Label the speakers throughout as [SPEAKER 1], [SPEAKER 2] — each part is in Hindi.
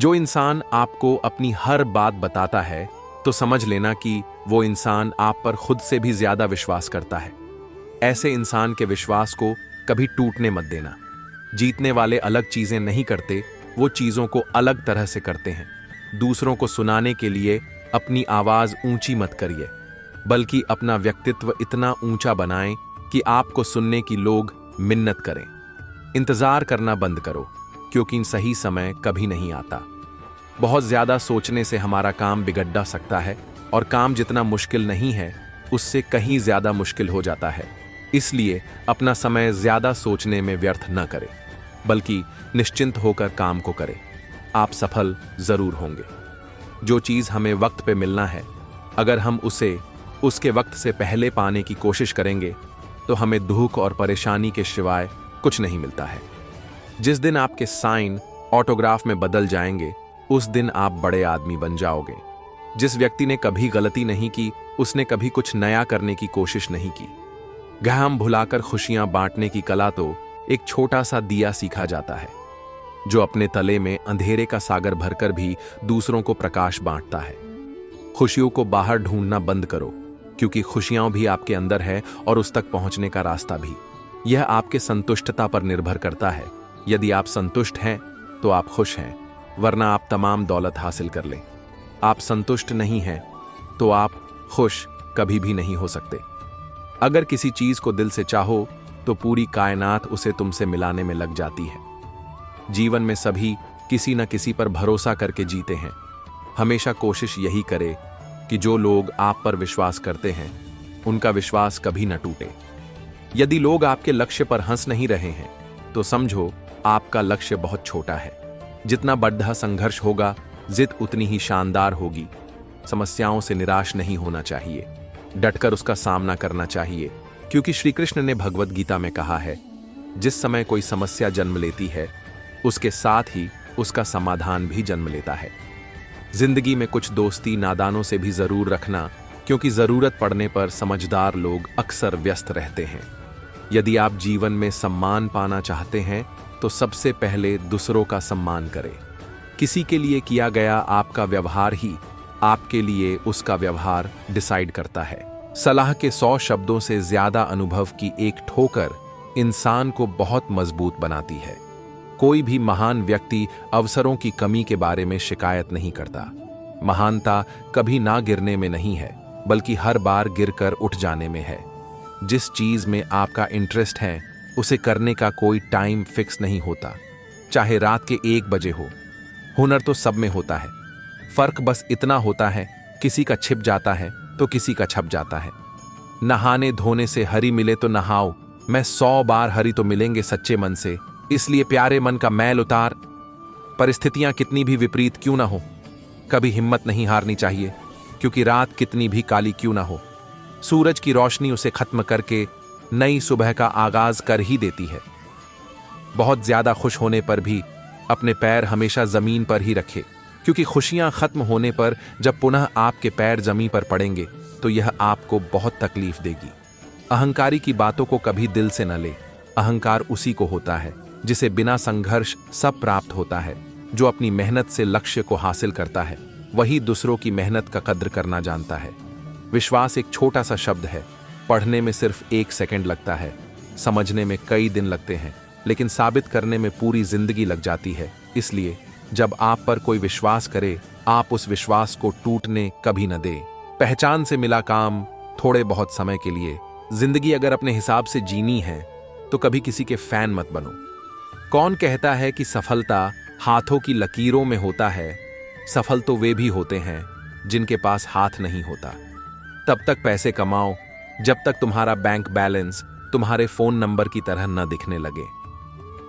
[SPEAKER 1] जो इंसान आपको अपनी हर बात बताता है तो समझ लेना कि वो इंसान आप पर खुद से भी ज्यादा विश्वास करता है। ऐसे इंसान के विश्वास को कभी टूटने मत देना। जीतने वाले अलग चीजें नहीं करते, वो चीजों को अलग तरह से करते हैं। दूसरों को सुनाने के लिए अपनी आवाज ऊंची मत करिए, बल्कि अपना व्यक्तित्व इतना ऊंचा बनाएं कि आपको सुनने की लोग मिन्नत करें। इंतजार करना बंद करो, क्योंकि सही समय कभी नहीं आता। बहुत ज्यादा सोचने से हमारा काम बिगड़ सकता है, और काम जितना मुश्किल नहीं है उससे कहीं ज्यादा मुश्किल हो जाता है। इसलिए अपना समय ज्यादा सोचने में व्यर्थ न करें, बल्कि निश्चिंत होकर काम को करें। आप सफल जरूर होंगे। जो चीज हमें वक्त पे मिलना है, अगर हम उसे उसके वक्त से पहले पाने की कोशिश करेंगे तो हमें दुख और परेशानी के सिवाय कुछ नहीं मिलता है। जिस दिन आपके साइन ऑटोग्राफ में बदल जाएंगे, उस दिन आप बड़े आदमी बन जाओगे। जिस व्यक्ति ने कभी गलती नहीं की, उसने कभी कुछ नया करने की कोशिश नहीं की। गहम भुलाकर खुशियां बांटने की कला तो एक छोटा सा दिया सीखा जाता है, जो अपने तले में अंधेरे का सागर भरकर भी दूसरों को प्रकाश बांटता है। खुशियों को बाहर ढूंढना बंद करो, क्योंकि खुशियां भी आपके अंदर है और उस तक पहुंचने का रास्ता भी। यह आपके संतुष्टता पर निर्भर करता है। यदि आप संतुष्ट हैं तो आप खुश हैं, वरना आप तमाम दौलत हासिल कर लें। आप संतुष्ट नहीं हैं तो आप खुश कभी भी नहीं हो सकते। अगर किसी चीज को दिल से चाहो तो पूरी कायनात उसे तुमसे मिलाने में लग जाती है। जीवन में सभी किसी न किसी पर भरोसा करके जीते हैं। हमेशा कोशिश यही करे कि जो लोग आप पर विश्वास करते हैं, उनका विश्वास कभी न टूटे। यदि लोग आपके लक्ष्य पर हंस नहीं रहे हैं, तो समझो आपका लक्ष्य बहुत छोटा है। जितना बड़ा संघर्ष होगा, जिद उतनी ही शानदार होगी। समस्याओं से निराश नहीं होना चाहिए, डटकर उसका सामना करना चाहिए, क्योंकि श्री कृष्ण ने भगवद गीता में कहा है, जिस समय कोई समस्या जन्म लेती है, उसके साथ ही उसका समाधान भी जन्म लेता है। जिंदगी में कुछ दोस्ती नादानों से भी जरूर रखना, क्योंकि जरूरत पड़ने पर समझदार लोग अक्सर व्यस्त रहते हैं। यदि आप जीवन में सम्मान पाना चाहते हैं तो सबसे पहले दूसरों का सम्मान करें। किसी के लिए किया गया आपका व्यवहार ही आपके लिए उसका व्यवहार डिसाइड करता है। सलाह के 100 शब्दों से ज्यादा अनुभव की एक ठोकर इंसान को बहुत मजबूत बनाती है। कोई भी महान व्यक्ति अवसरों की कमी के बारे में शिकायत नहीं करता। महानता कभी ना गिरने में नहीं है, बल्कि हर बार गिरकर उठ जाने में है। जिस चीज में आपका इंटरेस्ट है, उसे करने का कोई टाइम फिक्स नहीं होता, चाहे रात के 1 बजे हो। हुनर तो सब में होता है, फर्क बस इतना होता है, किसी का छिप जाता है तो किसी का छप जाता है। नहाने धोने से हरि मिले तो नहाओ, मैं 100 बार हरि तो मिलेंगे सच्चे मन से। इसलिए प्यारे मन का मैल उतार। परिस्थितियां कितनी भी विपरीत क्यों ना हो, कभी हिम्मत नहीं हारनी चाहिए, क्योंकि रात कितनी भी काली क्यों ना हो, सूरज की रोशनी उसे खत्म करके नई सुबह का आगाज कर ही देती है। बहुत ज्यादा खुश होने पर भी अपने पैर हमेशा जमीन पर ही रखे, क्योंकि खुशियां खत्म होने पर जब पुनः आपके पैर जमीन पर पड़ेंगे तो यह आपको बहुत तकलीफ देगी। अहंकारी की बातों को कभी दिल से न ले। अहंकार उसी को होता है जिसे बिना संघर्ष सब प्राप्त होता है। जो अपनी मेहनत से लक्ष्य को हासिल करता है, वही दूसरों की मेहनत का कद्र करना जानता है। विश्वास एक छोटा सा शब्द है, पढ़ने में सिर्फ 1 सेकंड लगता है, समझने में कई दिन लगते हैं, लेकिन साबित करने में पूरी जिंदगी लग जाती है। इसलिए जब आप पर कोई विश्वास करे, आप उस विश्वास को टूटने कभी न दे। पहचान से मिला काम थोड़े बहुत समय के लिए। जिंदगी अगर अपने हिसाब से जीनी है तो कभी किसी के फैन मत बनो। कौन कहता है कि सफलता हाथों की लकीरों में होता है? सफल तो वे भी होते हैं जिनके पास हाथ नहीं होता। तब तक पैसे कमाओ जब तक तुम्हारा बैंक बैलेंस तुम्हारे फोन नंबर की तरह न दिखने लगे।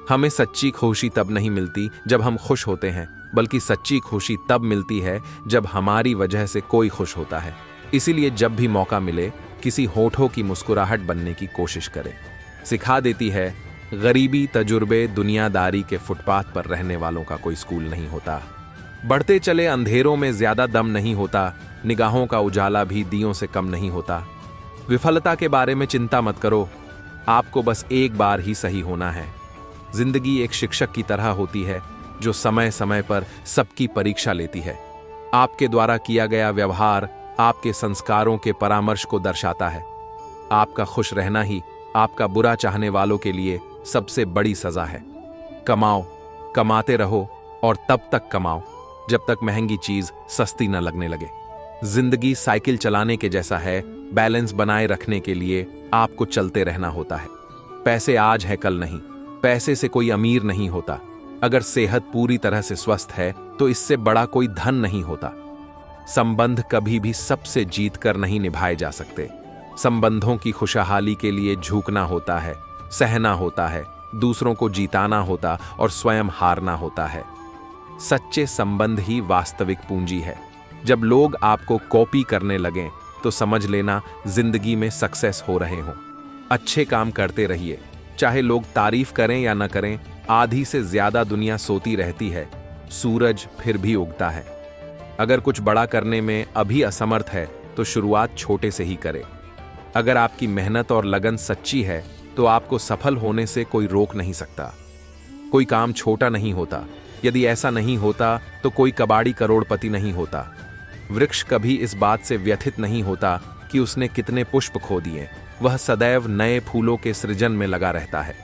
[SPEAKER 1] हमें सच्ची खुशी तब नहीं मिलती जब हम खुश होते हैं, बल्कि सच्ची खुशी तब मिलती है जब हमारी वजह से कोई खुश होता है। इसीलिए जब भी मौका मिले, किसी होठों की मुस्कुराहट बनने की कोशिश करें। सिखा देती है, गरीबी तजुर्बे दुनियादारी के फुटपाथ पर रहने वालों का कोई स्कूल नहीं होता। बढ़ते चले अंधेरों में ज्यादा दम नहीं होता, निगाहों का उजाला भी दियों से कम नहीं होता। विफलता के बारे में चिंता मत करो, आपको बस एक बार ही सही होना है। जिंदगी एक शिक्षक की तरह होती है, जो समय समय पर सबकी परीक्षा लेती है। आपके द्वारा किया गया व्यवहार आपके संस्कारों के परामर्श को दर्शाता है। आपका खुश रहना ही आपका बुरा चाहने वालों के लिए सबसे बड़ी सजा है। कमाओ, कमाते रहो और तब तक कमाओ जब तक महंगी चीज सस्ती न लगने लगे। जिंदगी साइकिल चलाने के जैसा है, बैलेंस बनाए रखने के लिए आपको चलते रहना होता है। पैसे आज है कल नहीं, पैसे से कोई अमीर नहीं होता। अगर सेहत पूरी तरह से स्वस्थ है तो इससे बड़ा कोई धन नहीं होता। संबंध कभी भी सबसे जीत कर नहीं निभाए जा सकते। संबंधों की खुशहाली के लिए झुकना होता है, सहना होता है, दूसरों को जीताना होता और स्वयं हारना होता है। सच्चे संबंध ही वास्तविक पूंजी है। जब लोग आपको कॉपी करने लगें तो समझ लेना जिंदगी में सक्सेस हो रहे हों। अच्छे काम करते रहिए, चाहे लोग तारीफ करें या न करें। आधी से ज्यादा दुनिया सोती रहती है, सूरज फिर भी उगता है। अगर कुछ बड़ा करने में अभी असमर्थ है तो शुरुआत छोटे से ही करें। अगर आपकी मेहनत और लगन सच्ची है तो आपको सफल होने से कोई रोक नहीं सकता। कोई काम छोटा नहीं होता। यदि ऐसा नहीं होता तो कोई कबाड़ी करोड़पति नहीं होता। वृक्ष कभी इस बात से व्यथित नहीं होता कि उसने कितने पुष्प खो दिए। वह सदैव नए फूलों के सृजन में लगा रहता है।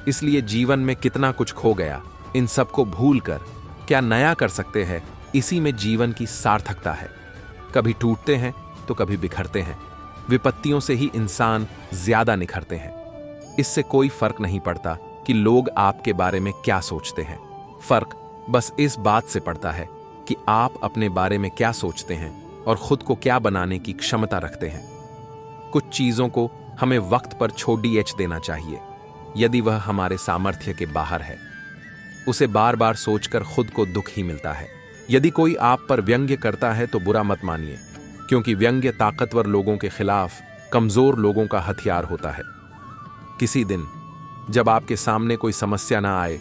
[SPEAKER 1] इसलिए जीवन में कितना कुछ खो गया, इन सबको भूलकर क्या नया कर सकते हैं, इसी में जीवन की सार्थकता है। कभी टूटते हैं तो कभी बिखरते हैं। विपत्तियों से ही इंसान ज्यादा निखरते हैं। इससे कोई फर्क नहीं पड़ता कि लोग आपके बारे में क्या सोचते हैं। फर्क बस इस बात से पड़ता है कि आप अपने बारे में क्या सोचते हैं और खुद को क्या बनाने की क्षमता रखते हैं। कुछ चीजों को हमें वक्त पर छोड़ देना चाहिए यदि वह हमारे सामर्थ्य के बाहर है। उसे बार बार सोचकर खुद को दुख ही मिलता है। यदि कोई आप पर व्यंग्य करता है तो बुरा मत मानिए, क्योंकि व्यंग्य ताकतवर लोगों के खिलाफ कमजोर लोगों का हथियार होता है। किसी दिन जब आपके सामने कोई समस्या ना आए,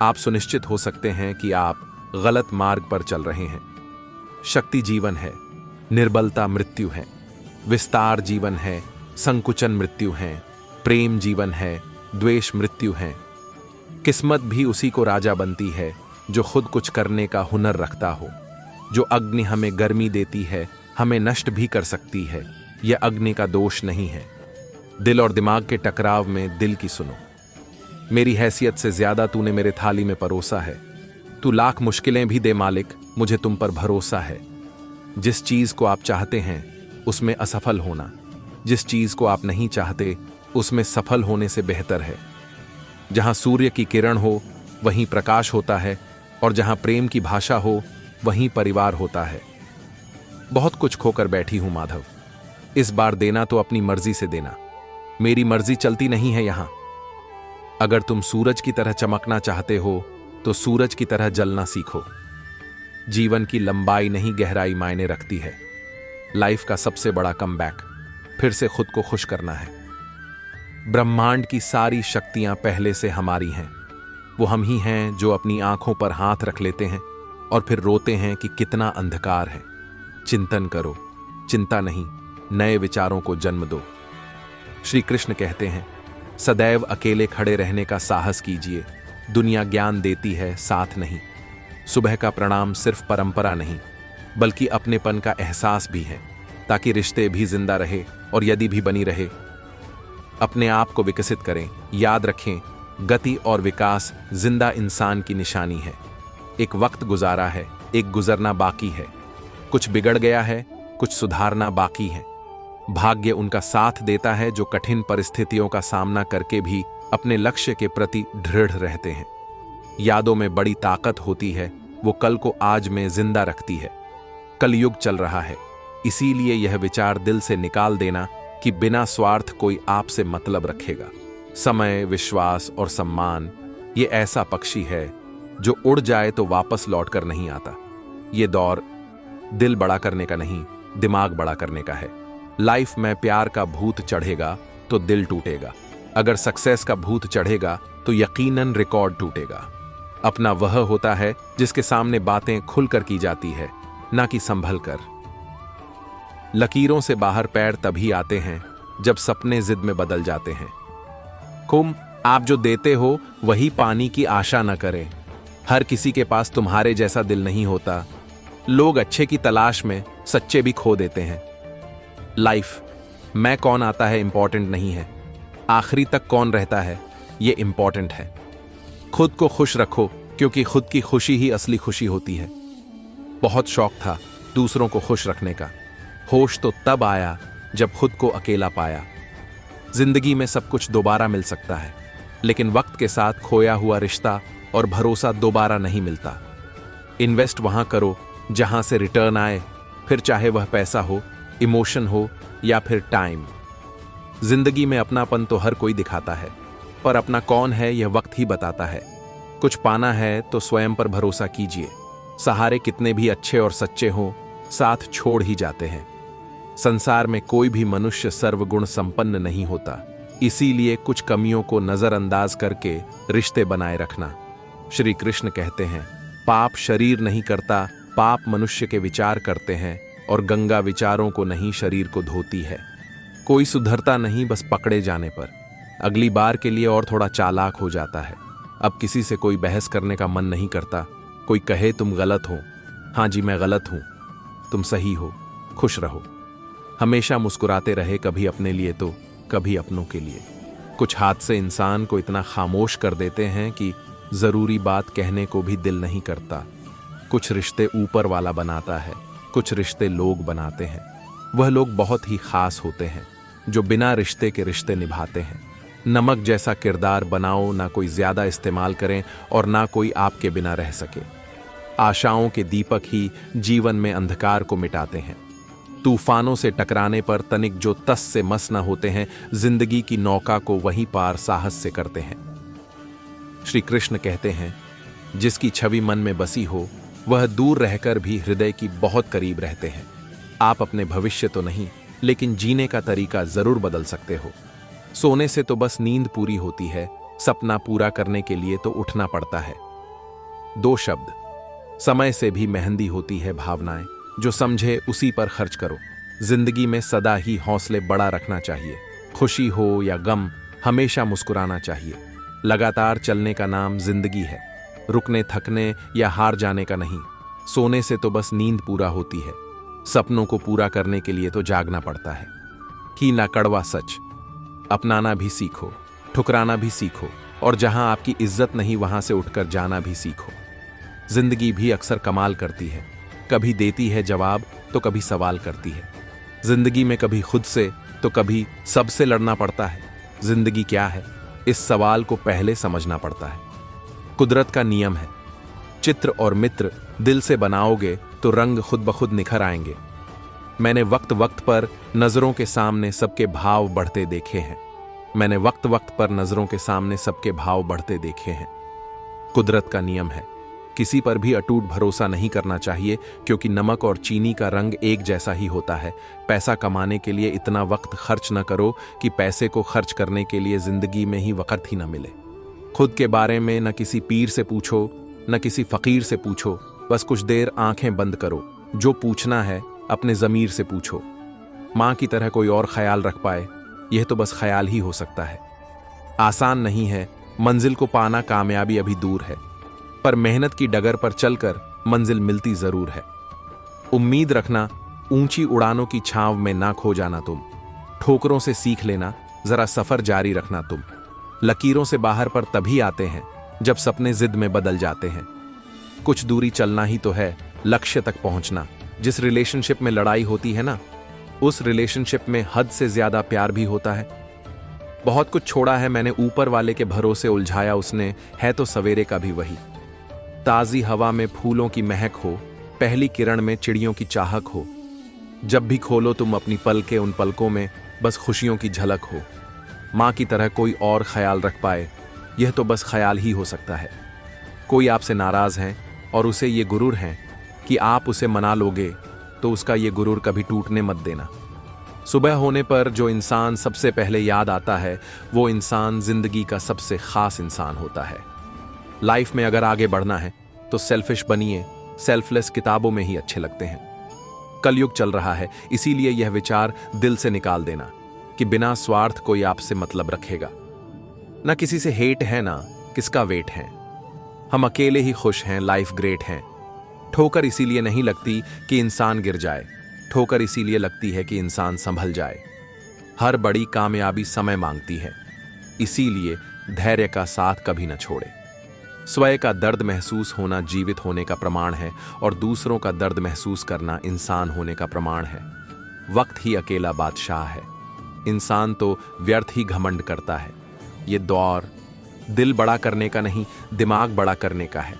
[SPEAKER 1] आप सुनिश्चित हो सकते हैं कि आप गलत मार्ग पर चल रहे हैं। शक्ति जीवन है, निर्बलता मृत्यु है। विस्तार जीवन है, संकुचन मृत्यु है। प्रेम जीवन है, द्वेष मृत्यु है। किस्मत भी उसी को राजा बनती है जो खुद कुछ करने का हुनर रखता हो। जो अग्नि हमें गर्मी देती है, हमें नष्ट भी कर सकती है। यह अग्नि का दोष नहीं है। दिल और दिमाग के टकराव में दिल की सुनो। मेरी हैसियत से ज्यादा तूने मेरे थाली में परोसा है। तू लाख मुश्किलें भी दे मालिक, मुझे तुम पर भरोसा है। जिस चीज को आप चाहते हैं उसमें असफल होना, जिस चीज को आप नहीं चाहते उसमें सफल होने से बेहतर है। जहां सूर्य की किरण हो वहीं प्रकाश होता है, और जहां प्रेम की भाषा हो वहीं परिवार होता है। बहुत कुछ खोकर बैठी हूं माधव। इस बार देना तो अपनी मर्जी से देना, मेरी मर्जी चलती नहीं है यहां। अगर तुम सूरज की तरह चमकना चाहते हो तो सूरज की तरह जलना सीखो। जीवन की लंबाई नहीं गहराई मायने रखती है। लाइफ का सबसे बड़ा कमबैक फिर से खुद को खुश करना है। ब्रह्मांड की सारी शक्तियां पहले से हमारी हैं। वो हम ही हैं जो अपनी आंखों पर हाथ रख लेते हैं और फिर रोते हैं कि कितना अंधकार है। चिंतन करो, चिंता नहीं, नए विचारों को जन्म दो। श्री कृष्ण कहते हैं, सदैव अकेले खड़े रहने का साहस कीजिए। दुनिया ज्ञान देती है, साथ नहीं। सुबह का प्रणाम सिर्फ परंपरा नहीं बल्कि अपनेपन का एहसास भी है, ताकि रिश्ते भी जिंदा रहे और यदि भी बनी रहे। अपने आप को विकसित करें। याद रखें, गति और विकास जिंदा इंसान की निशानी है। एक वक्त गुजारा है, एक गुजरना बाकी है। कुछ बिगड़ गया है, कुछ सुधारना बाकी है। भाग्य उनका साथ देता है जो कठिन परिस्थितियों का सामना करके भी अपने लक्ष्य के प्रति दृढ़ रहते हैं। यादों में बड़ी ताकत होती है, वो कल को आज में जिंदा रखती है। कलयुग चल रहा है, इसीलिए यह विचार दिल से निकाल देना कि बिना स्वार्थ कोई आपसे मतलब रखेगा। समय, विश्वास और सम्मान ये ऐसा पक्षी है जो उड़ जाए तो वापस लौटकर नहीं आता। ये दौर दिल बड़ा करने का नहीं, दिमाग बड़ा करने का है। लाइफ में प्यार का भूत चढ़ेगा तो दिल टूटेगा। अगर सक्सेस का भूत चढ़ेगा तो यकीनन रिकॉर्ड टूटेगा। अपना वह होता है जिसके सामने बातें खुलकर की जाती है, ना कि संभल कर। लकीरों से बाहर पैर तभी आते हैं जब सपने जिद में बदल जाते हैं। आप जो देते हो वही पानी की आशा न करें। हर किसी के पास तुम्हारे जैसा दिल नहीं होता। लोग अच्छे की तलाश में सच्चे भी खो देते हैं। लाइफ मैं कौन आता है इंपॉर्टेंट नहीं है, आखिरी तक कौन रहता है ये इंपॉर्टेंट है। खुद को खुश रखो, क्योंकि खुद की खुशी ही असली खुशी होती है। बहुत शौक था दूसरों को खुश रखने का, होश तो तब आया जब खुद को अकेला पाया। जिंदगी में सब कुछ दोबारा मिल सकता है, लेकिन वक्त के साथ खोया हुआ रिश्ता और भरोसा दोबारा नहीं मिलता। इन्वेस्ट वहां करो जहां से रिटर्न आए, फिर चाहे वह पैसा हो, इमोशन हो या फिर टाइम। जिंदगी में अपनापन तो हर कोई दिखाता है, पर अपना कौन है यह वक्त ही बताता है। कुछ पाना है तो स्वयं पर भरोसा कीजिए। सहारे कितने भी अच्छे और सच्चे हों, साथ छोड़ ही जाते हैं। संसार में कोई भी मनुष्य सर्वगुण संपन्न नहीं होता, इसीलिए कुछ कमियों को नजरअंदाज करके रिश्ते बनाए रखना। श्री कृष्ण कहते हैं, पाप शरीर नहीं करता, पाप मनुष्य के विचार करते हैं, और गंगा विचारों को नहीं शरीर को धोती है। कोई सुधरता नहीं बस पकड़े जाने पर, अगली बार के लिए और थोड़ा चालाक हो जाता है। अब किसी से कोई बहस करने का मन नहीं करता। कोई कहे तुम गलत हो, हाँ जी मैं गलत हूं, तुम सही हो, खुश रहो। हमेशा मुस्कुराते रहे, कभी अपने लिए तो कभी अपनों के लिए। कुछ हादसे इंसान को इतना खामोश कर देते हैं कि जरूरी बात कहने को भी दिल नहीं करता। कुछ रिश्ते ऊपर वाला बनाता है, कुछ रिश्ते लोग बनाते हैं। वह लोग बहुत ही खास होते हैं जो बिना रिश्ते के रिश्ते निभाते हैं। नमक जैसा किरदार बनाओ, ना कोई ज्यादा इस्तेमाल करें और ना कोई आपके बिना रह सके। आशाओं के दीपक ही जीवन में अंधकार को मिटाते हैं। तूफानों से टकराने पर तनिक जो तस से मस न होते हैं, जिंदगी की नौका को वहीं पार साहस से करते हैं। श्री कृष्ण कहते हैं, जिसकी छवि मन में बसी हो वह दूर रहकर भी हृदय की बहुत करीब रहते हैं। आप अपने भविष्य तो नहीं, लेकिन जीने का तरीका जरूर बदल सकते हो। सोने से तो बस नींद पूरी होती है, सपना पूरा करने के लिए तो उठना पड़ता है। 2 शब्द, समय से भी मेहंदी होती है भावनाएं, जो समझे उसी पर खर्च करो। जिंदगी में सदा ही हौसले बड़ा रखना चाहिए। खुशी हो या गम, हमेशा मुस्कुराना चाहिए। लगातार चलने का नाम जिंदगी है, रुकने थकने या हार जाने का नहीं। सोने से तो बस नींद पूरा होती है, सपनों को पूरा करने के लिए तो जागना पड़ता है। ही ना कड़वा सच, अपनाना भी सीखो, ठुकराना भी सीखो, और जहां आपकी इज्जत नहीं वहां से उठकर जाना भी सीखो। जिंदगी भी अक्सर कमाल करती है, कभी देती है जवाब तो कभी सवाल करती है। जिंदगी में कभी खुद से तो कभी सबसे लड़ना पड़ता है। जिंदगी क्या है, इस सवाल को पहले समझना पड़ता है। कुदरत का नियम है, चित्र और मित्र दिल से बनाओगे तो रंग खुद ब खुद निखर आएंगे। मैंने वक्त वक्त पर नजरों के सामने सबके भाव बढ़ते देखे हैं। मैंने वक्त वक्त पर नजरों के सामने सबके भाव बढ़ते देखे हैं। कुदरत का नियम है, किसी पर भी अटूट भरोसा नहीं करना चाहिए, क्योंकि नमक और चीनी का रंग एक जैसा ही होता है। पैसा कमाने के लिए इतना वक्त खर्च न करो कि पैसे को खर्च करने के लिए जिंदगी में ही वक्त ही न मिले। खुद के बारे में न किसी पीर से पूछो, न किसी फकीर से पूछो, बस कुछ देर आंखें बंद करो। जो पूछना है अपने ज़मीर से पूछो। माँ की तरह कोई और ख्याल रख पाए, यह तो बस ख्याल ही हो सकता है। आसान नहीं है, मंजिल को पाना कामयाबी अभी दूर है, पर मेहनत की डगर पर चलकर मंजिल मिलती जरूर है। उम्मीद रखना, ऊंची उड़ानों की छांव में ना खो जाना तुम। ठोकरों से सीख लेना, जरा सफर जारी रखना तुम। लकीरों से बाहर पर तभी आते हैं जब सपने जिद में बदल जाते हैं। कुछ दूरी चलना ही तो है लक्ष्य तक पहुंचना। जिस रिलेशनशिप में लड़ाई होती है ना, उस रिलेशनशिप में हद से ज्यादा प्यार भी होता है। बहुत कुछ छोड़ा है मैंने, ऊपर वाले के भरोसे उलझाया उसने, है तो सवेरे का भी वही। ताजी हवा में फूलों की महक हो, पहली किरण में चिड़ियों की चाहक हो। जब भी खोलो तुम अपनी पलकें, उन पलकों में बस खुशियों की झलक हो। माँ की तरह कोई और ख्याल रख पाए, यह तो बस ख्याल ही हो सकता है। कोई आपसे नाराज है और उसे ये गुरूर है कि आप उसे मना लोगे, तो उसका ये गुरूर कभी टूटने मत देना। सुबह होने पर जो इंसान सबसे पहले याद आता है, वो इंसान जिंदगी का सबसे खास इंसान होता है। लाइफ में अगर आगे बढ़ना है तो सेल्फिश बनिए, सेल्फलेस किताबों में ही अच्छे लगते हैं। कलयुग चल रहा है, इसीलिए यह विचार दिल से निकाल देना कि बिना स्वार्थ कोई आपसे मतलब रखेगा। ना किसी से हेट है, ना किसका वेट है। हम अकेले ही खुश हैं, लाइफ ग्रेट हैं। ठोकर इसीलिए नहीं लगती कि इंसान गिर जाए, ठोकर इसीलिए लगती है कि इंसान संभल जाए। हर बड़ी कामयाबी समय मांगती है, इसीलिए धैर्य का साथ कभी न छोड़े। स्वयं का दर्द महसूस होना जीवित होने का प्रमाण है और दूसरों का दर्द महसूस करना इंसान होने का प्रमाण है। वक्त ही अकेला बादशाह है। इंसान तो व्यर्थ ही घमंड करता है। ये दौर दिल बड़ा करने का नहीं, दिमाग बड़ा करने का है।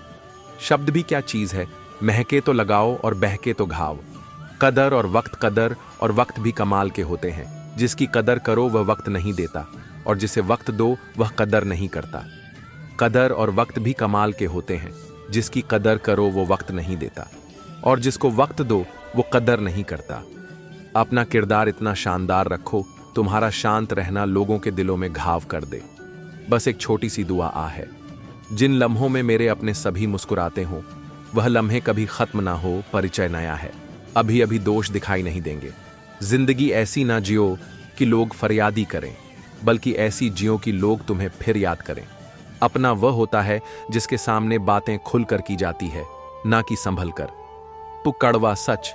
[SPEAKER 1] शब्द भी क्या चीज है, महके तो लगाओ और बहके तो घाव। कदर और वक्त भी कमाल के होते हैं। जिसकी कदर करो वह वक्त नहीं देता, और जिसे वक्त दो वह कदर नहीं करता। कदर और वक्त भी कमाल के होते हैं। जिसकी कदर करो वो वक्त नहीं देता, और जिसको वक्त दो वो कदर नहीं करता। अपना किरदार इतना शानदार रखो, तुम्हारा शांत रहना लोगों के दिलों में घाव कर दे। बस एक छोटी सी दुआ है, जिन लम्हों में मेरे अपने सभी मुस्कुराते हों, वह लम्हे कभी खत्म ना हो, परिचय नया है। अभी अभी दोष दिखाई नहीं देंगे। जिंदगी ऐसी ना जियो कि लोग फरियादी करें, बल्कि ऐसी जियो कि लोग तुम्हें फिर याद करें। अपना वह होता है जिसके सामने बातें खुलकर की जाती है, ना कि संभल कर। कड़वा सच,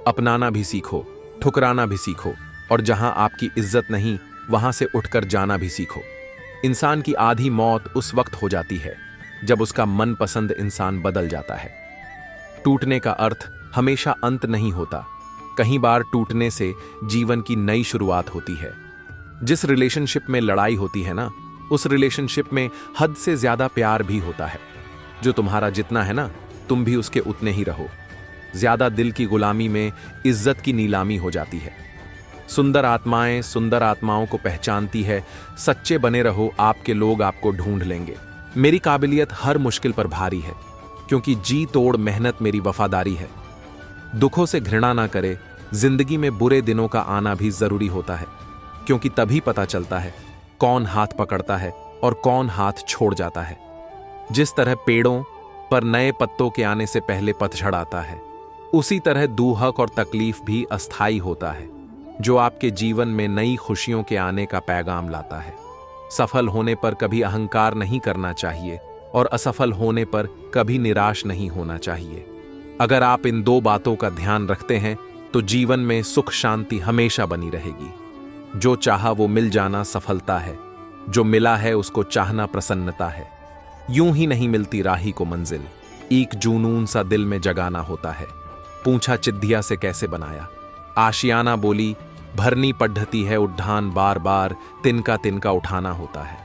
[SPEAKER 1] अपनाना भी सीखो, ठुकराना भी सीखो, और जहां आपकी इज्जत नहीं वहां से उठकर जाना भी सीखो। इंसान की आधी मौत उस वक्त हो जाती है जब उसका मनपसंद इंसान बदल जाता है। टूटने का अर्थ हमेशा अंत नहीं होता। कई बार टूटने से जीवन की नई शुरुआत होती है। जिस रिलेशनशिप में लड़ाई होती है ना, उस रिलेशनशिप में हद से ज्यादा प्यार भी होता है। जो तुम्हारा जितना है ना, तुम भी उसके उतने ही रहो। ज्यादा दिल की गुलामी में इज्जत की नीलामी हो जाती है। सुंदर आत्माएं सुंदर आत्माओं को पहचानती है। सच्चे बने रहो, आपके लोग आपको ढूंढ लेंगे। मेरी काबिलियत हर मुश्किल पर भारी है, क्योंकि जी तोड़ मेहनत मेरी वफादारी है। दुखों से घृणा ना करे, जिंदगी में बुरे दिनों का आना भी जरूरी होता है, क्योंकि तभी पता चलता है कौन हाथ पकड़ता है और कौन हाथ छोड़ जाता है। जिस तरह पेड़ों पर नए पत्तों के आने से पहले पतझड़ आता है, उसी तरह दुहक और तकलीफ भी अस्थायी होता है, जो आपके जीवन में नई खुशियों के आने का पैगाम लाता है। सफल होने पर कभी अहंकार नहीं करना चाहिए, और असफल होने पर कभी निराश नहीं होना चाहिए। अगर आप इन दो बातों का ध्यान रखते हैं तो जीवन में सुख शांति हमेशा बनी रहेगी। जो चाहा वो मिल जाना सफलता है, जो मिला है उसको चाहना प्रसन्नता है। यूं ही नहीं मिलती राही को मंजिल, एक जुनून सा दिल में जगाना होता है। पूछा चिद्धिया से कैसे बनाया, आशियाना बोली भरनी पद्धति है उड्ढान बार बार, तिनका तिनका उठाना होता है।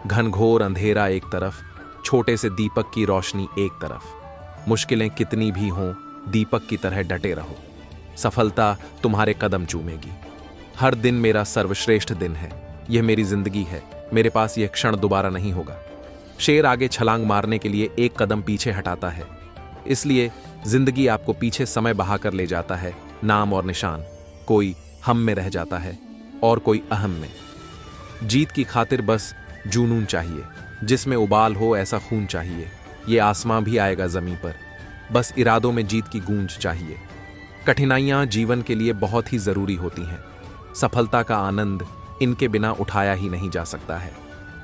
[SPEAKER 1] घनघोर अंधेरा एक तरफ, छोटे से दीपक की रोशनी एक तरफ। मुश्किलें कितनी भी हों, दीपक की तरह डटे रहो। सफलता तुम्हारे कदम चूमेगी। हर दिन मेरा सर्वश्रेष्ठ दिन है। यह मेरी जिंदगी है। मेरे पास यह क्षण दोबारा नहीं होगा। शेर आगे छलांग मारने के लिए एक कदम पीछे हटाता है, इसलिए जिंदगी आपको पीछे समय बहाकर ले जाता है। नाम और निशान, कोई हम में रह जाता है और कोई अहम में। जीत की खातिर बस जुनून चाहिए, जिसमें उबाल हो ऐसा खून चाहिए। ये आसमां भी आएगा जमीन पर, बस इरादों में जीत की गूंज चाहिए। कठिनाइयां जीवन के लिए बहुत ही जरूरी होती हैं। सफलता का आनंद इनके बिना उठाया ही नहीं जा सकता है।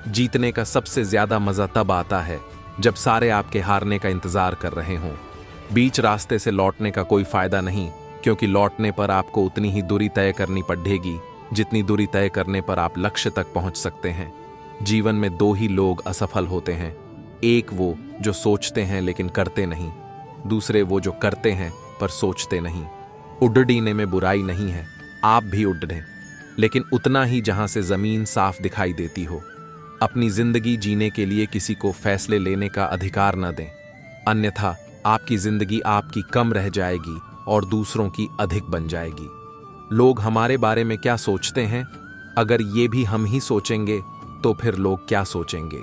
[SPEAKER 1] जीतने का सबसे ज्यादा मजा तब आता है जब सारे आपके हारने का इंतजार कर रहे हों। बीच रास्ते से लौटने का कोई फायदा नहीं, क्योंकि लौटने पर आपको उतनी ही दूरी तय करनी पड़ेगी जितनी दूरी तय करने पर आप लक्ष्य तक पहुंच सकते हैं। जीवन में दो ही लोग असफल होते हैं, एक वो जो सोचते हैं लेकिन करते नहीं, दूसरे वो जो करते हैं पर सोचते नहीं। उड्डीने में बुराई नहीं है, आप भी उड्डें, लेकिन उतना ही जहां से जमीन साफ दिखाई देती हो। अपनी जिंदगी जीने के लिए किसी को फैसले लेने का अधिकार न दें, अन्यथा आपकी जिंदगी आपकी कम रह जाएगी और दूसरों की अधिक बन जाएगी। लोग हमारे बारे में क्या सोचते हैं, अगर ये भी हम ही सोचेंगे तो फिर लोग क्या सोचेंगे।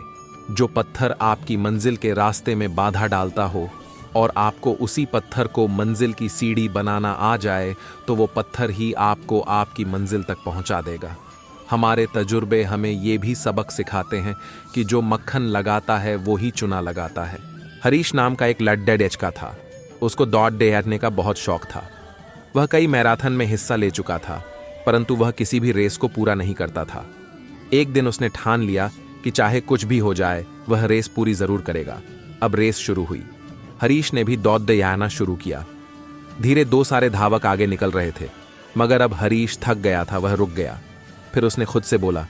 [SPEAKER 1] जो पत्थर आपकी मंजिल के रास्ते में बाधा डालता हो और आपको उसी पत्थर को मंजिल की सीढ़ी बनाना आ जाए, तो वो पत्थर ही आपको आपकी मंजिल तक पहुंचा देगा। हमारे तजुर्बे हमें ये भी सबक सिखाते हैं कि जो मक्खन लगाता है वो ही चुना लगाता है। हरीश नाम का एक लड़का था। उसको दौड़ने का बहुत शौक था। वह कई मैराथन में हिस्सा ले चुका था, परंतु वह किसी भी रेस को पूरा नहीं करता था। एक दिन उसने ठान लिया कि चाहे कुछ भी हो जाए वह रेस पूरी जरूर करेगा। अब रेस शुरू हुई। हरीश ने भी दौड़ आना शुरू किया। धीरे 2 सारे धावक आगे निकल रहे थे, मगर अब हरीश थक गया था, वह रुक गया। फिर उसने खुद से बोला,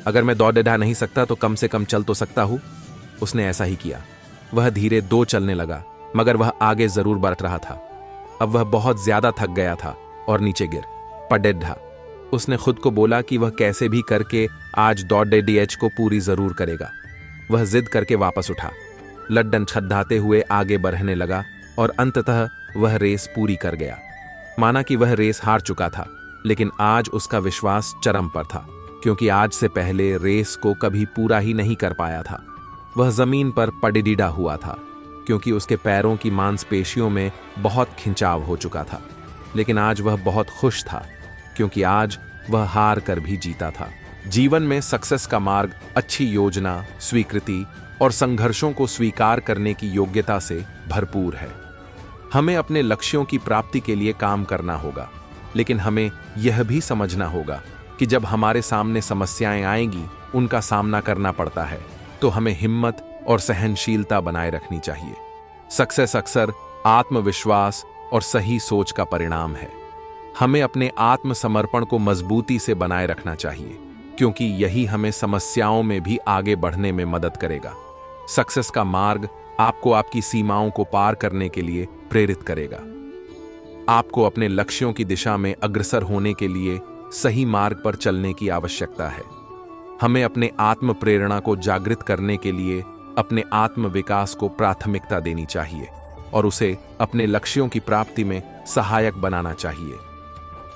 [SPEAKER 1] अगर मैं दौड़ नहीं सकता तो कम से कम चल तो सकता हूं। उसने ऐसा ही किया। वह धीरे 2 चलने लगा, मगर वह आगे जरूर बढ़ रहा था। अब वह बहुत ज्यादा थक गया था और नीचे गिर पड़ा। उसने खुद को बोला कि वह कैसे भी करके आज दौड़ डीएच को पूरी जरूर करेगा। वह जिद करके वापस उठा, लड्डन छद्दाते हुए आगे बढ़ने लगा और अंततः वह रेस पूरी कर गया। माना कि वह रेस हार चुका था, लेकिन आज उसका विश्वास चरम पर था, क्योंकि आज से पहले रेस को कभी पूरा ही नहीं कर पाया था। वह जमीन पर पडिडीडा हुआ था, क्योंकि उसके पैरों की मांसपेशियों में बहुत खिंचाव हो चुका था। लेकिन आज वह बहुत खुश था, क्योंकि आज वह हार कर भी जीता था। जीवन में सक्सेस का मार्ग अच्छी योजना, स्वीकृति और संघर्षों को स्वीकार करने की योग्यता से भरपूर है। हमें अपने लक्ष्यों की प्राप्ति के लिए काम करना होगा, लेकिन हमें यह भी समझना होगा कि जब हमारे सामने समस्याएं आएंगी, उनका सामना करना पड़ता है, तो हमें हिम्मत और सहनशीलता बनाए रखनी चाहिए। सक्सेस अक्सर आत्मविश्वास और सही सोच का परिणाम है। हमें अपने आत्मसमर्पण को मजबूती से बनाए रखना चाहिए, क्योंकि यही हमें समस्याओं में भी आगे बढ़ने में मदद करेगा। सक्सेस का मार्ग आपको आपकी सीमाओं को पार करने के लिए प्रेरित करेगा। आपको अपने लक्ष्यों की दिशा में अग्रसर होने के लिए सही मार्ग पर चलने की आवश्यकता है। हमें अपने आत्म प्रेरणा को जागृत करने के लिए अपने आत्म विकास को प्राथमिकता देनी चाहिए और उसे अपने लक्ष्यों की प्राप्ति में सहायक बनाना चाहिए।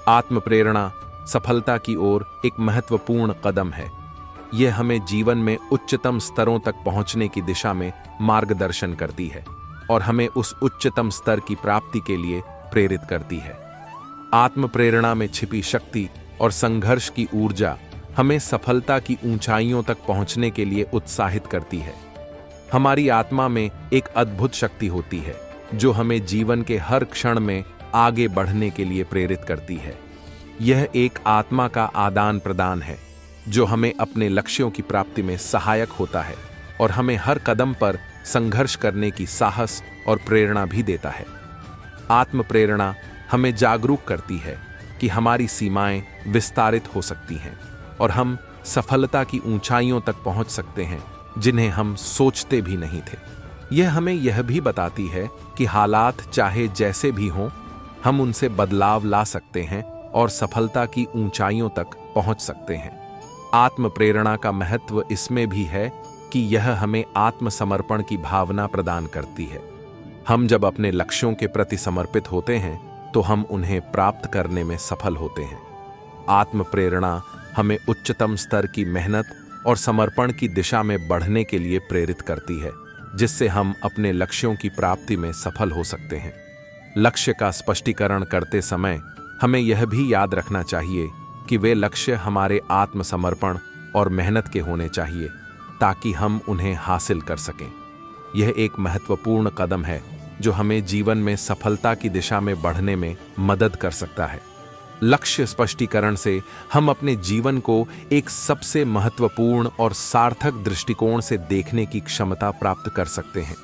[SPEAKER 1] आत्म प्रेरणा सफलता की ओर एक महत्वपूर्ण कदम है। यह हमें जीवन में उच्चतम स्तरों तक पहुंचने की दिशा में मार्गदर्शन करती है और हमें उस उच्चतम स्तर की प्राप्ति के लिए प्रेरित करती है। आत्म प्रेरणा में छिपी शक्ति और संघर्ष की ऊर्जा हमें सफलता की ऊंचाइयों तक पहुंचने के लिए उत्साहित करती है। हमारी आत्मा में एक अद्भुत शक्ति होती है जो हमें जीवन के हर क्षण में आगे बढ़ने के लिए प्रेरित करती है। यह एक आत्मा का आदान प्रदान है जो हमें अपने लक्ष्यों की प्राप्ति में सहायक होता है और हमें हर कदम पर संघर्ष करने की साहस और प्रेरणा भी देता है। आत्म प्रेरणा हमें जागरूक करती है कि हमारी सीमाएं विस्तारित हो सकती हैं और हम सफलता की ऊंचाइयों तक पहुंच सकते हैं जिन्हें हम सोचते भी नहीं थे। यह हमें यह भी बताती है कि हालात चाहे जैसे भी हों, हम उनसे बदलाव ला सकते हैं और सफलता की ऊंचाइयों तक पहुंच सकते हैं। आत्म प्रेरणा का महत्व इसमें भी है कि यह हमें आत्मसमर्पण की भावना प्रदान करती है। हम जब अपने लक्ष्यों के प्रति समर्पित होते हैं तो हम उन्हें प्राप्त करने में सफल होते हैं। आत्म प्रेरणा हमें उच्चतम स्तर की मेहनत और समर्पण की दिशा में बढ़ने के लिए प्रेरित करती है, जिससे हम अपने लक्ष्यों की प्राप्ति में सफल हो सकते हैं। लक्ष्य का स्पष्टीकरण करते समय हमें यह भी याद रखना चाहिए कि वे लक्ष्य हमारे आत्मसमर्पण और मेहनत के होने चाहिए ताकि हम उन्हें हासिल कर सकें। यह एक महत्वपूर्ण कदम है जो हमें जीवन में सफलता की दिशा में बढ़ने में मदद कर सकता है। लक्ष्य स्पष्टीकरण से हम अपने जीवन को एक सबसे महत्वपूर्ण और सार्थक दृष्टिकोण से देखने की क्षमता प्राप्त कर सकते हैं।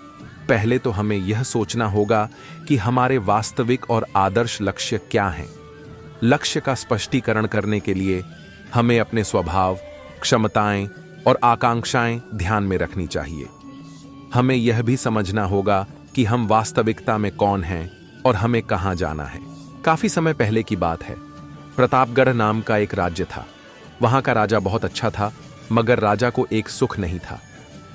[SPEAKER 1] पहले तो हमें यह सोचना होगा कि हमारे वास्तविक और आदर्श लक्ष्य क्या हैं। लक्ष्य का स्पष्टीकरण करने के लिए हमें अपने स्वभाव, क्षमताएं और आकांक्षाएं ध्यान में रखनी चाहिए। हमें यह भी समझना होगा कि हम वास्तविकता में कौन हैं और हमें कहां जाना है। काफी समय पहले की बात है। प्रतापगढ़ नाम का एक राज्य था। वहां का राजा बहुत अच्छा था, मगर राजा को एक सुख नहीं था।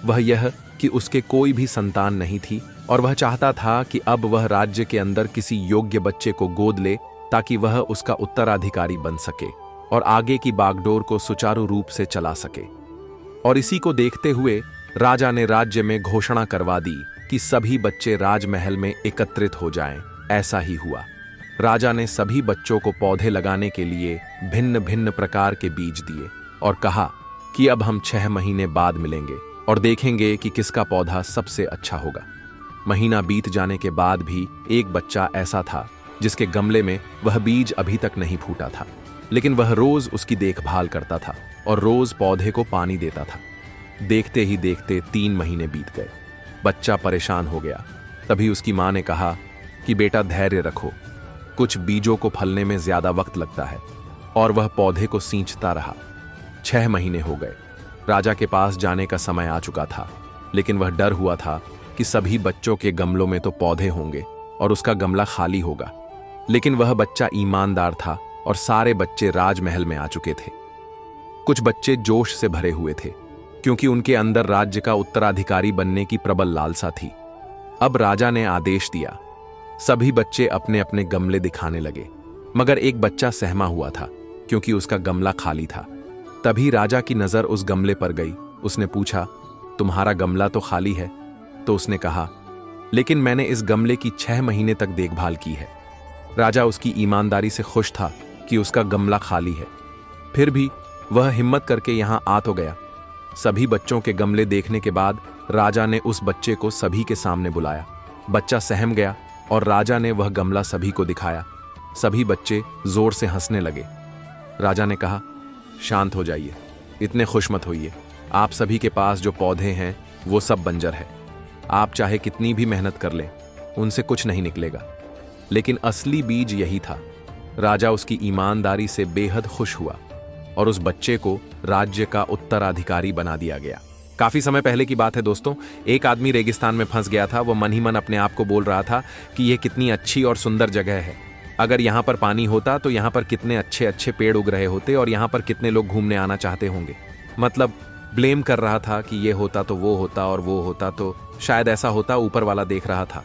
[SPEAKER 1] वह यह कि उसके कोई भी संतान नहीं थी और वह चाहता था कि अब वह राज्य के अंदर किसी योग्य बच्चे को गोद ले ताकि वह उसका उत्तराधिकारी बन सके और आगे की बागडोर को सुचारू रूप से चला सके। और इसी को देखते हुए राजा ने राज्य में घोषणा करवा दी कि सभी बच्चे राजमहल में एकत्रित हो जाएं। ऐसा ही हुआ। राजा ने सभी बच्चों को पौधे लगाने के लिए भिन्न भिन्न प्रकार के बीज दिए और कहा कि अब हम 6 महीने बाद मिलेंगे और देखेंगे कि किसका पौधा सबसे अच्छा होगा। महीना बीत जाने के बाद भी एक बच्चा ऐसा था जिसके गमले में वह बीज अभी तक नहीं फूटा था, लेकिन वह रोज उसकी देखभाल करता था और रोज पौधे को पानी देता था। देखते ही देखते 3 महीने बीत गए। बच्चा परेशान हो गया। तभी उसकी माँ ने कहा कि बेटा धैर्य रखो, कुछ बीजों को फलने में ज्यादा वक्त लगता है। और वह पौधे को सींचता रहा। 6 महीने हो गए। राजा के पास जाने का समय आ चुका था, लेकिन वह डर हुआ था कि सभी बच्चों के गमलों में तो पौधे होंगे और उसका गमला खाली होगा। लेकिन वह बच्चा ईमानदार था और सारे बच्चे राजमहल में आ चुके थे। कुछ बच्चे जोश से भरे हुए थे, क्योंकि उनके अंदर राज्य का उत्तराधिकारी बनने की प्रबल लालसा थी। अब राजा ने आदेश दिया। सभी बच्चे अपने अपने गमले दिखाने लगे, मगर एक बच्चा सहमा हुआ था, क्योंकि उसका गमला खाली था। तभी राजा की नजर उस गमले पर गई। उसने पूछा, तुम्हारा गमला तो खाली है? तो उसने कहा, लेकिन मैंने इस गमले की 6 महीने तक देखभाल की है। राजा उसकी ईमानदारी से खुश था कि उसका गमला खाली है। फिर भी वह हिम्मत करके यहां आ तो गया। सभी बच्चों के गमले देखने के बाद राजा ने उस बच्चे को सभी के सामने बुलाया। बच्चा सहम गया और राजा ने वह गमला सभी को दिखाया। सभी बच्चे जोर से हंसने लगे। राजा ने कहा, शांत हो जाइए, इतने खुश मत होइए। आप सभी के पास जो पौधे हैं वो सब बंजर है। आप चाहे कितनी भी मेहनत कर लें, उनसे कुछ नहीं निकलेगा। लेकिन असली बीज यही था। राजा उसकी ईमानदारी से बेहद खुश हुआ और उस बच्चे को राज्य का उत्तराधिकारी बना दिया गया। काफी समय पहले की बात है दोस्तों। एक आदमी रेगिस्तान में फंस गया था। वो मन ही मन अपने आप को बोल रहा था कि यह कितनी अच्छी और सुंदर जगह है। अगर यहाँ पर पानी होता तो यहाँ पर कितने अच्छे अच्छे पेड़ उग रहे होते और यहाँ पर कितने लोग घूमने आना चाहते होंगे। मतलब ब्लेम कर रहा था कि ये होता तो वो होता और वो होता तो शायद ऐसा होता, ऊपर वाला देख रहा था।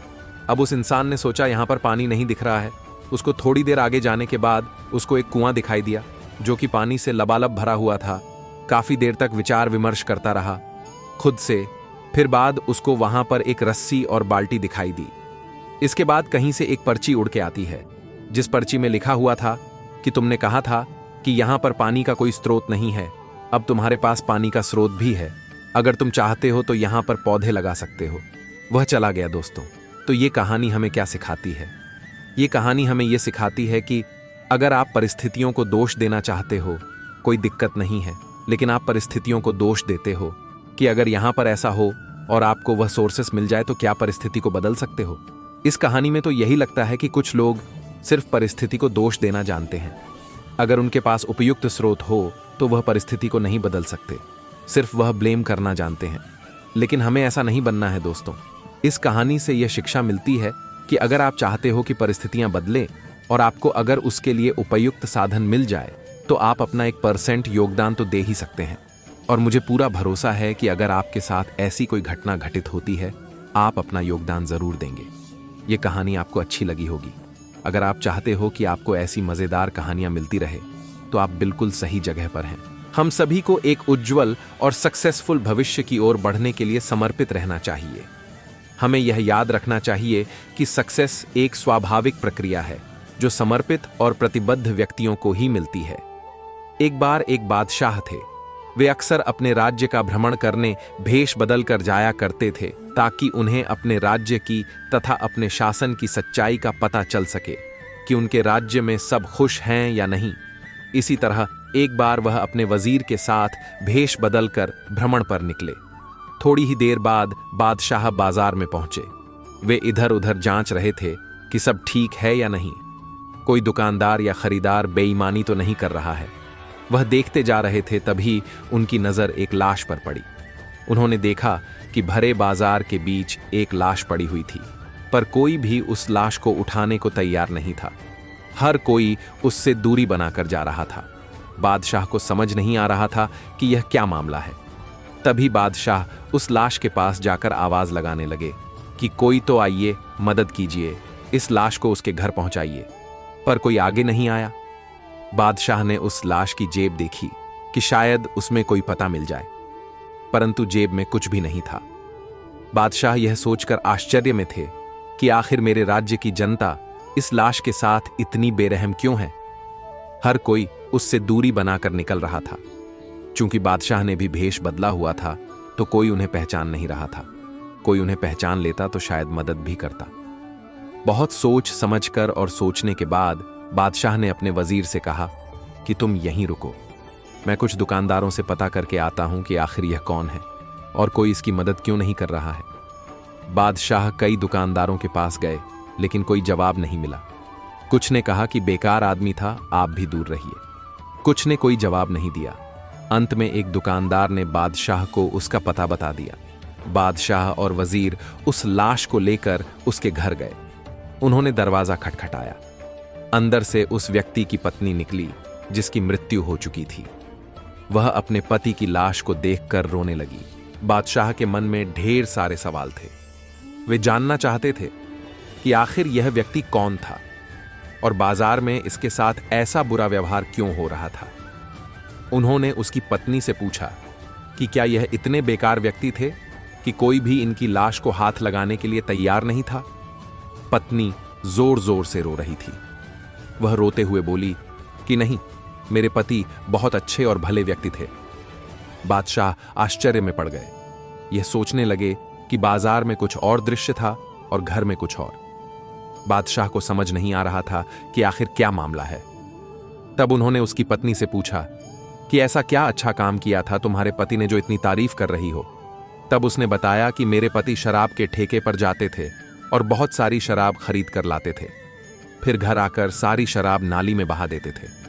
[SPEAKER 1] अब उस इंसान ने सोचा यहाँ पर पानी नहीं दिख रहा है। उसको थोड़ी देर आगे जाने के बाद उसको एक कुआं दिखाई दिया, जो कि पानी से लबालब भरा हुआ था। काफी देर तक विचार विमर्श करता रहा खुद से। फिर बाद उसको वहां पर एक रस्सी और बाल्टी दिखाई दी। इसके बाद कहीं से एक पर्ची उड़ के आती है, जिस पर्ची में लिखा हुआ था कि तुमने कहा था कि यहां पर पानी का कोई स्रोत नहीं है, अब तुम्हारे पास पानी का स्रोत भी है। अगर तुम चाहते हो तो यहां पर पौधे लगा सकते हो। वह चला गया दोस्तों। तो ये कहानी हमें क्या सिखाती है? ये कहानी हमें यह सिखाती है कि अगर आप परिस्थितियों को दोष देना चाहते हो, कोई दिक्कत नहीं है, लेकिन आप परिस्थितियों को दोष देते हो कि अगर यहां पर ऐसा हो और आपको वह सोर्सेस मिल जाए तो क्या परिस्थिति को बदल सकते हो। इस कहानी में तो यही लगता है कि कुछ लोग सिर्फ परिस्थिति को दोष देना जानते हैं। अगर उनके पास उपयुक्त स्रोत हो तो वह परिस्थिति को नहीं बदल सकते, सिर्फ वह ब्लेम करना जानते हैं। लेकिन हमें ऐसा नहीं बनना है दोस्तों। इस कहानी से यह शिक्षा मिलती है कि अगर आप चाहते हो कि परिस्थितियां बदलें और आपको अगर उसके लिए उपयुक्त साधन मिल जाए तो आप अपना 1% योगदान तो दे ही सकते हैं। और मुझे पूरा भरोसा है कि अगर आपके साथ ऐसी कोई घटना घटित होती है, आप अपना योगदान जरूर देंगे। ये कहानी आपको अच्छी लगी होगी। अगर आप चाहते हो कि आपको ऐसी मजेदार कहानियां मिलती रहे तो आप बिल्कुल सही जगह पर हैं। हम सभी को एक उज्जवल और सक्सेसफुल भविष्य की ओर बढ़ने के लिए समर्पित रहना चाहिए। हमें यह याद रखना चाहिए कि सक्सेस एक स्वाभाविक प्रक्रिया है जो समर्पित और प्रतिबद्ध व्यक्तियों को ही मिलती है। एक बार एक बादशाह थे। वे अक्सर अपने राज्य का भ्रमण करने भेष बदल कर जाया करते थे, ताकि उन्हें अपने राज्य की तथा अपने शासन की सच्चाई का पता चल सके कि उनके राज्य में सब खुश हैं या नहीं। इसी तरह एक बार वह अपने वजीर के साथ भेष बदल कर भ्रमण पर निकले। थोड़ी ही देर बाद बादशाह बाजार में पहुंचे। वे इधर उधर जांच रहे थे कि सब ठीक है या नहीं, कोई दुकानदार या खरीदार बेईमानी तो नहीं कर रहा है। वह देखते जा रहे थे, तभी उनकी नजर एक लाश पर पड़ी। उन्होंने देखा कि भरे बाजार के बीच एक लाश पड़ी हुई थी, पर कोई भी उस लाश को उठाने को तैयार नहीं था। हर कोई उससे दूरी बनाकर जा रहा था। बादशाह को समझ नहीं आ रहा था कि यह क्या मामला है। तभी बादशाह उस लाश के पास जाकर आवाज लगाने लगे कि कोई तो आइए, मदद कीजिए, इस लाश को उसके घर पहुंचाइए। पर कोई आगे नहीं आया। बादशाह ने उस लाश की जेब देखी कि शायद उसमें कोई पता मिल जाए, परंतु जेब में कुछ भी नहीं था। बादशाह यह सोचकर आश्चर्य में थे कि आखिर मेरे राज्य की जनता इस लाश के साथ इतनी बेरहम क्यों है। हर कोई उससे दूरी बनाकर निकल रहा था। चूंकि बादशाह ने भी भेष बदला हुआ था तो कोई उन्हें पहचान नहीं रहा था। कोई उन्हें पहचान लेता तो शायद मदद भी करता। बहुत सोच समझकर और सोचने के बाद बादशाह ने अपने वजीर से कहा कि तुम यहीं रुको, मैं कुछ दुकानदारों से पता करके आता हूं कि आखिर यह कौन है और कोई इसकी मदद क्यों नहीं कर रहा है। बादशाह कई दुकानदारों के पास गए, लेकिन कोई जवाब नहीं मिला। कुछ ने कहा कि बेकार आदमी था, आप भी दूर रहिए। कुछ ने कोई जवाब नहीं दिया। अंत में एक दुकानदार ने बादशाह को उसका पता बता दिया। बादशाह और वजीर उस लाश को लेकर उसके घर गए। उन्होंने दरवाजा खटखटाया। अंदर से उस व्यक्ति की पत्नी निकली जिसकी मृत्यु हो चुकी थी। वह अपने पति की लाश को देखकर रोने लगी। बादशाह के मन में ढेर सारे सवाल थे। वे जानना चाहते थे कि आखिर यह व्यक्ति कौन था और बाजार में इसके साथ ऐसा बुरा व्यवहार क्यों हो रहा था। उन्होंने उसकी पत्नी से पूछा कि क्या यह इतने बेकार व्यक्ति थे कि कोई भी इनकी लाश को हाथ लगाने के लिए तैयार नहीं था। पत्नी जोर जोर से रो रही थी। वह रोते हुए बोली कि नहीं, मेरे पति बहुत अच्छे और भले व्यक्ति थे। बादशाह आश्चर्य में पड़ गए। यह सोचने लगे कि बाजार में कुछ और दृश्य था और घर में कुछ और। बादशाह को समझ नहीं आ रहा था कि आखिर क्या मामला है। तब उन्होंने उसकी पत्नी से पूछा कि ऐसा क्या अच्छा काम किया था तुम्हारे पति ने जो इतनी तारीफ कर रही हो। तब उसने बताया कि मेरे पति शराब के ठेके पर जाते थे और बहुत सारी शराब खरीद कर लाते थे, फिर घर आकर सारी शराब नाली में बहा देते थे।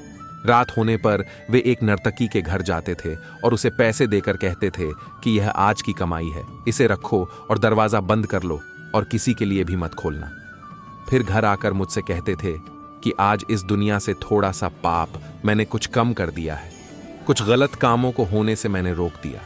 [SPEAKER 1] रात होने पर वे एक नर्तकी के घर जाते थे और उसे पैसे देकर कहते थे कि यह आज की कमाई है, इसे रखो और दरवाजा बंद कर लो और किसी के लिए भी मत खोलना। फिर घर आकर मुझसे कहते थे कि आज इस दुनिया से थोड़ा सा पाप मैंने कुछ कम कर दिया है, कुछ गलत कामों को होने से मैंने रोक दिया।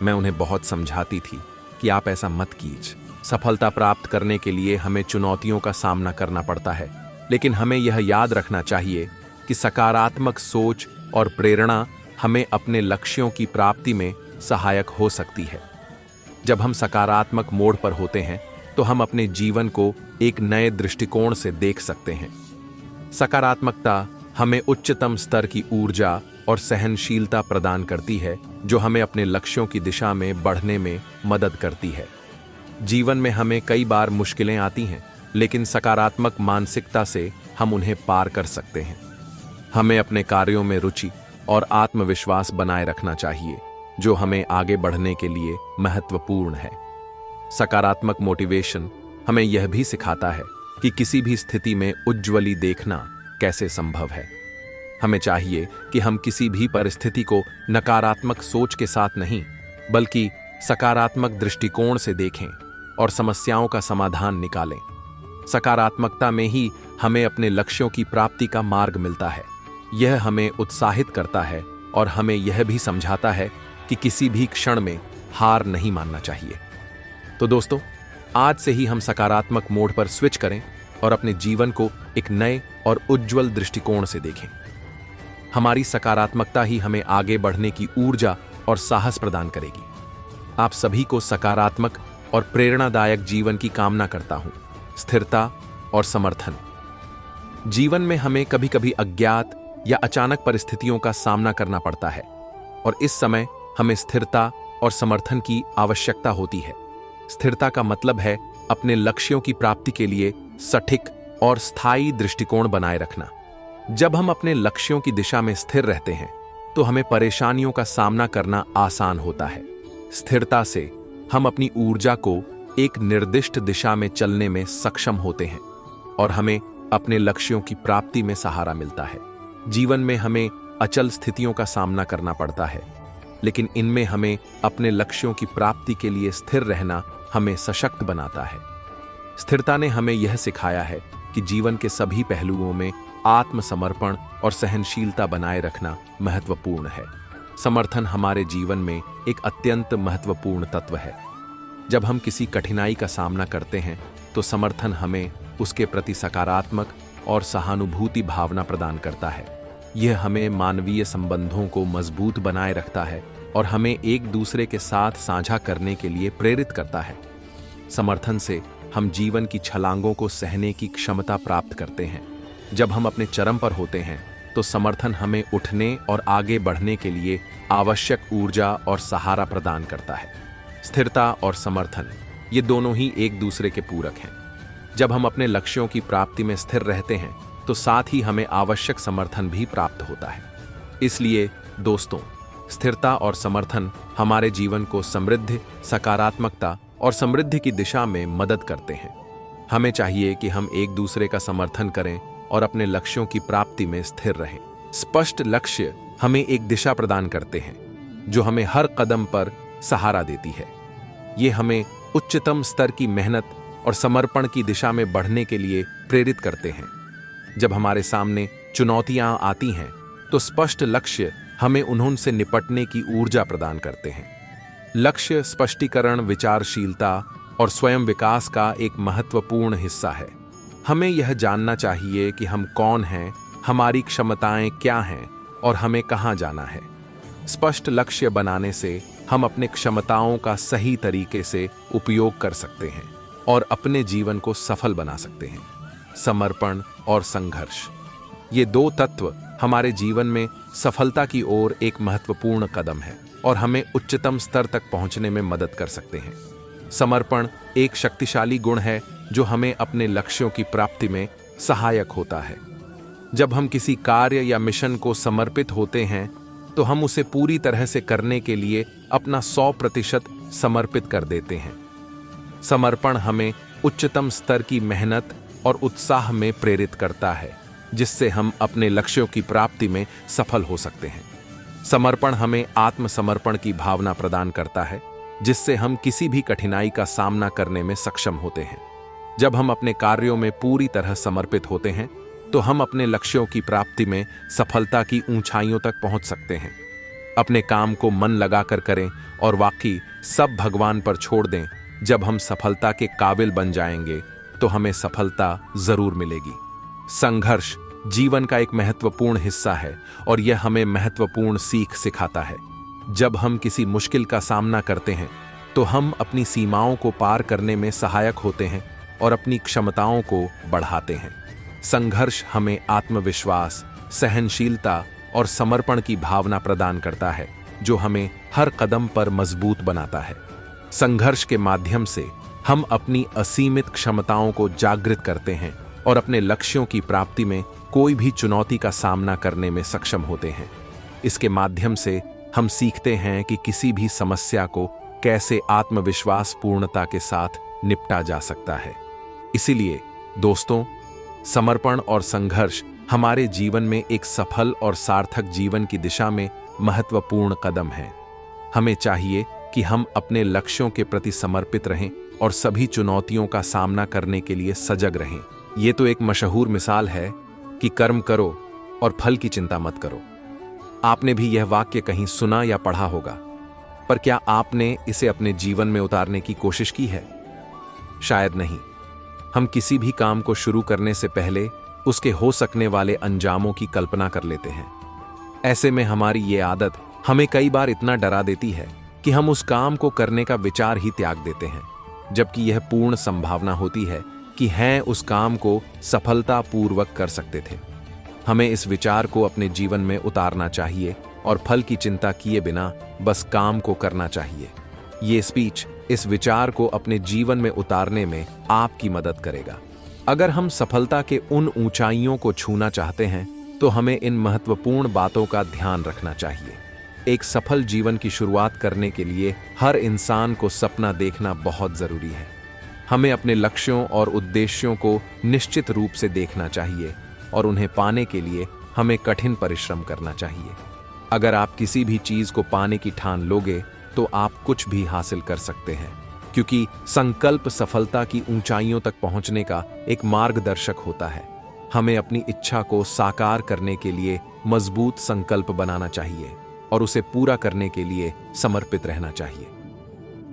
[SPEAKER 1] मैं उन्हें बहुत समझाती थी कि आप ऐसा मत कीजिए। सफलता प्राप्त करने के लिए हमें चुनौतियों का सामना करना पड़ता है, लेकिन हमें यह याद रखना चाहिए कि सकारात्मक सोच और प्रेरणा हमें अपने लक्ष्यों की प्राप्ति में सहायक हो सकती है। जब हम सकारात्मक मोड़ पर होते हैं तो हम अपने जीवन को एक नए दृष्टिकोण से देख सकते हैं। सकारात्मकता हमें उच्चतम स्तर की ऊर्जा और सहनशीलता प्रदान करती है, जो हमें अपने लक्ष्यों की दिशा में बढ़ने में मदद करती है। जीवन में हमें कई बार मुश्किलें आती हैं, लेकिन सकारात्मक मानसिकता से हम उन्हें पार कर सकते हैं। हमें अपने कार्यों में रुचि और आत्मविश्वास बनाए रखना चाहिए, जो हमें आगे बढ़ने के लिए महत्वपूर्ण है। सकारात्मक मोटिवेशन हमें यह भी सिखाता है कि किसी भी स्थिति में उज्ज्वली देखना कैसे संभव है। हमें चाहिए कि हम किसी भी परिस्थिति को नकारात्मक सोच के साथ नहीं, बल्कि सकारात्मक दृष्टिकोण से देखें और समस्याओं का समाधान निकालें। सकारात्मकता में ही हमें अपने लक्ष्यों की प्राप्ति का मार्ग मिलता है। यह हमें उत्साहित करता है और हमें यह भी समझाता है कि किसी भी क्षण में हार नहीं मानना चाहिए। तो दोस्तों, आज से ही हम सकारात्मक मोड पर स्विच करें और अपने जीवन को एक नए और उज्जवल दृष्टिकोण से देखें। हमारी सकारात्मकता ही हमें आगे बढ़ने की ऊर्जा और साहस प्रदान करेगी। आप सभी को सकारात्मक और प्रेरणादायक जीवन की कामना करता हूं। स्थिरता और समर्थन। जीवन में हमें कभी कभी अज्ञात या अचानक परिस्थितियों का सामना करना पड़ता है और इस समय हमें स्थिरता और समर्थन की आवश्यकता होती है। स्थिरता का मतलब है अपने लक्ष्यों की प्राप्ति के लिए सटीक और स्थायी दृष्टिकोण बनाए रखना। जब हम अपने लक्ष्यों की दिशा में स्थिर रहते हैं तो हमें परेशानियों का सामना करना आसान होता है। स्थिरता से हम अपनी ऊर्जा को एक निर्दिष्ट दिशा में चलने में सक्षम होते हैं और हमें अपने लक्ष्यों की प्राप्ति में सहारा मिलता है। जीवन में हमें अचल स्थितियों का सामना करना पड़ता है, लेकिन इनमें हमें अपने लक्ष्यों की प्राप्ति के लिए स्थिर रहना हमें सशक्त बनाता है। स्थिरता ने हमें यह सिखाया है कि जीवन के सभी पहलुओं में आत्मसमर्पण और सहनशीलता बनाए रखना महत्वपूर्ण है। समर्थन हमारे जीवन में एक अत्यंत महत्वपूर्ण तत्व है। जब हम किसी कठिनाई का सामना करते हैं तो समर्थन हमें उसके प्रति सकारात्मक और सहानुभूति भावना प्रदान करता है। यह हमें मानवीय संबंधों को मजबूत बनाए रखता है और हमें एक दूसरे के साथ साझा करने के लिए प्रेरित करता है। समर्थन से हम जीवन की छलांगों को सहने की क्षमता प्राप्त करते हैं। जब हम अपने चरम पर होते हैं तो समर्थन हमें उठने और आगे बढ़ने के लिए आवश्यक ऊर्जा और सहारा प्रदान करता है। स्थिरता और समर्थन ये दोनों ही एक दूसरे के पूरक हैं। जब हम अपने लक्ष्यों की प्राप्ति में स्थिर रहते हैं तो साथ ही हमें आवश्यक समर्थन भी प्राप्त होता है। इसलिए दोस्तों, स्थिरता और समर्थन हमारे जीवन को समृद्ध, सकारात्मकता और समृद्धि की दिशा में मदद करते हैं। हमें चाहिए कि हम एक दूसरे का समर्थन करें और अपने लक्ष्यों की प्राप्ति में स्थिर रहें। स्पष्ट लक्ष्य हमें एक दिशा प्रदान करते हैं जो हमें हर कदम पर सहारा देती है। ये हमें उच्चतम स्तर की मेहनत और समर्पण की दिशा में बढ़ने के लिए प्रेरित करते हैं। जब हमारे सामने चुनौतियां आती हैं तो स्पष्ट लक्ष्य हमें उनसे निपटने की ऊर्जा प्रदान करते हैं। लक्ष्य स्पष्टीकरण, विचारशीलता और स्वयं विकास का एक महत्वपूर्ण हिस्सा है। हमें यह जानना चाहिए कि हम कौन हैं, हमारी क्षमताएं क्या हैं और हमें कहां जाना है। स्पष्ट लक्ष्य बनाने से हम अपने क्षमताओं का सही तरीके से उपयोग कर सकते हैं और अपने जीवन को सफल बना सकते हैं। समर्पण और संघर्ष, ये दो तत्व हमारे जीवन में सफलता की ओर एक महत्वपूर्ण कदम है और हमें उच्चतम स्तर तक पहुंचने में मदद कर सकते हैं। समर्पण एक शक्तिशाली गुण है जो हमें अपने लक्ष्यों की प्राप्ति में सहायक होता है। जब हम किसी कार्य या मिशन को समर्पित होते हैं तो हम उसे पूरी तरह से करने के लिए अपना 100% समर्पित कर देते हैं। समर्पण हमें उच्चतम स्तर की मेहनत और उत्साह में प्रेरित करता है, जिससे हम अपने लक्ष्यों की प्राप्ति में सफल हो सकते हैं। समर्पण हमें आत्मसमर्पण की भावना प्रदान करता है, जिससे हम किसी भी कठिनाई का सामना करने में सक्षम होते हैं। जब हम अपने कार्यों में पूरी तरह समर्पित होते हैं तो हम अपने लक्ष्यों की प्राप्ति में सफलता की ऊंचाइयों तक पहुंच सकते हैं। अपने काम को मन लगाकर करें और बाकी सब भगवान पर छोड़ दें। जब हम सफलता के काबिल बन जाएंगे तो हमें सफलता जरूर मिलेगी। संघर्ष जीवन का एक महत्वपूर्ण हिस्सा है और यह हमें महत्वपूर्ण सीख सिखाता है। जब हम किसी मुश्किल का सामना करते हैं तो हम अपनी सीमाओं को पार करने में सहायक होते हैं और अपनी क्षमताओं को बढ़ाते हैं। संघर्ष हमें आत्मविश्वास, सहनशीलता और समर्पण की भावना प्रदान करता है, जो हमें हर कदम पर मजबूत बनाता है। संघर्ष के माध्यम से हम अपनी असीमित क्षमताओं को जागृत करते हैं और अपने लक्ष्यों की प्राप्ति में कोई भी चुनौती का सामना करने में सक्षम होते हैं। इसके माध्यम से हम सीखते हैं कि किसी भी समस्या को कैसे आत्मविश्वास पूर्णता के साथ निपटा जा सकता है। इसीलिए दोस्तों, समर्पण और संघर्ष हमारे जीवन में एक सफल और सार्थक जीवन की दिशा में महत्वपूर्ण कदम है। हमें चाहिए कि हम अपने लक्ष्यों के प्रति समर्पित रहें और सभी चुनौतियों का सामना करने के लिए सजग रहें। ये तो एक मशहूर मिसाल है कि कर्म करो और फल की चिंता मत करो। आपने भी यह वाक्य कहीं सुना या पढ़ा होगा, पर क्या आपने इसे अपने जीवन में उतारने की कोशिश की है? शायद नहीं। हम किसी भी काम को शुरू करने से पहले उसके हो सकने वाले अंजामों की कल्पना कर लेते हैं। ऐसे में हमारी ये आदत हमें कई बार इतना डरा देती है कि हम उस काम को करने का विचार ही त्याग देते हैं, जबकि यह पूर्ण संभावना होती है कि हैं उस काम को सफलतापूर्वक कर सकते थे। हमें इस विचार को अपने जीवन में उतारना चाहिए और फल की चिंता किए बिना बस काम को करना चाहिए। ये स्पीच इस विचार को अपने जीवन में उतारने में आपकी मदद करेगा। अगर हम सफलता के उन ऊंचाइयों को छूना चाहते हैं तो हमें इन महत्वपूर्ण बातों का ध्यान रखना चाहिए। एक सफल जीवन की शुरुआत करने के लिए हर इंसान को सपना देखना बहुत जरूरी है। हमें अपने लक्ष्यों और उद्देश्यों को निश्चित रूप से देखना चाहिए और उन्हें पाने के लिए हमें कठिन परिश्रम करना चाहिए। अगर आप किसी भी चीज को पाने की ठान लोगे तो आप कुछ भी हासिल कर सकते हैं, क्योंकि संकल्प सफलता की ऊंचाइयों तक पहुंचने का एक मार्गदर्शक होता है। हमें अपनी इच्छा को साकार करने के लिए मजबूत संकल्प बनाना चाहिए और उसे पूरा करने के लिए समर्पित रहना चाहिए।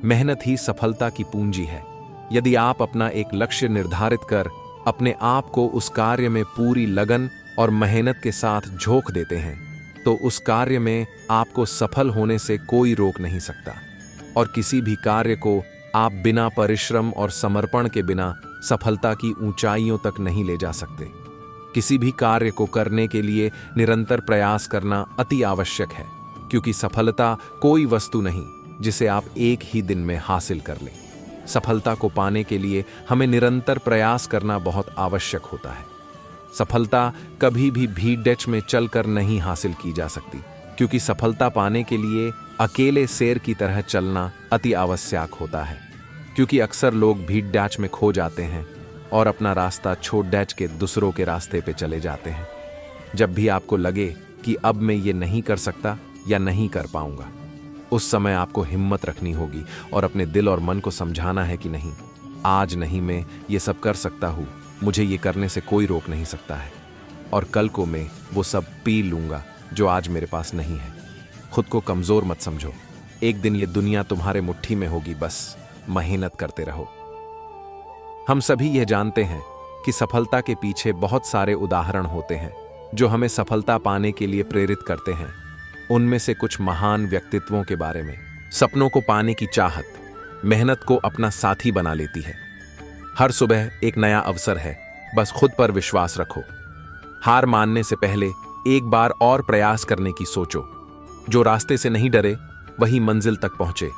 [SPEAKER 1] मेहनत ही सफलता की पूंजी है। यदि आप अपना एक लक्ष्य निर्धारित कर अपने आप को उस कार्य में पूरी लगन और मेहनत के साथ झोंक देते हैं तो उस कार्य में आपको सफल होने से कोई रोक नहीं सकता, और किसी भी कार्य को आप बिना परिश्रम और समर्पण के बिना सफलता की ऊंचाइयों तक नहीं ले जा सकते। किसी भी कार्य को करने के लिए निरंतर प्रयास करना अति आवश्यक है, क्योंकि सफलता कोई वस्तु नहीं जिसे आप एक ही दिन में हासिल कर लें। सफलता को पाने के लिए हमें निरंतर प्रयास करना बहुत आवश्यक होता है। सफलता कभी भी भीड़ में चलकर नहीं हासिल की जा सकती, क्योंकि सफलता पाने के लिए अकेले शेर की तरह चलना अति आवश्यक होता है। क्योंकि अक्सर लोग भीड़ डैच में खो जाते हैं और अपना रास्ता छोड़ डैच के दूसरों के रास्ते पे चले जाते हैं। जब भी आपको लगे कि अब मैं ये नहीं कर सकता या नहीं कर पाऊंगा, उस समय आपको हिम्मत रखनी होगी और अपने दिल और मन को समझाना है कि नहीं, आज नहीं, मैं ये सब कर सकता हूँ, मुझे ये करने से कोई रोक नहीं सकता है, और कल को मैं वो सब पी लूंगा जो आज मेरे पास नहीं है। खुद को कमजोर मत समझो, एक दिन ये दुनिया तुम्हारे मुट्ठी में होगी, बस मेहनत करते रहो। हम सभी यह जानते हैं कि सफलता के पीछे बहुत सारे उदाहरण होते हैं जो हमें सफलता पाने के लिए प्रेरित करते हैं। उनमें से कुछ महान व्यक्तित्वों के बारे में। सपनों को पाने की चाहत मेहनत को अपना साथी बना लेती है। हर सुबह एक नया अवसर है, बस खुद पर विश्वास रखो। हार मानने से पहले एक बार और प्रयास करने की सोचो। जो रास्ते से नहीं डरे वही मंजिल तक पहुंचे।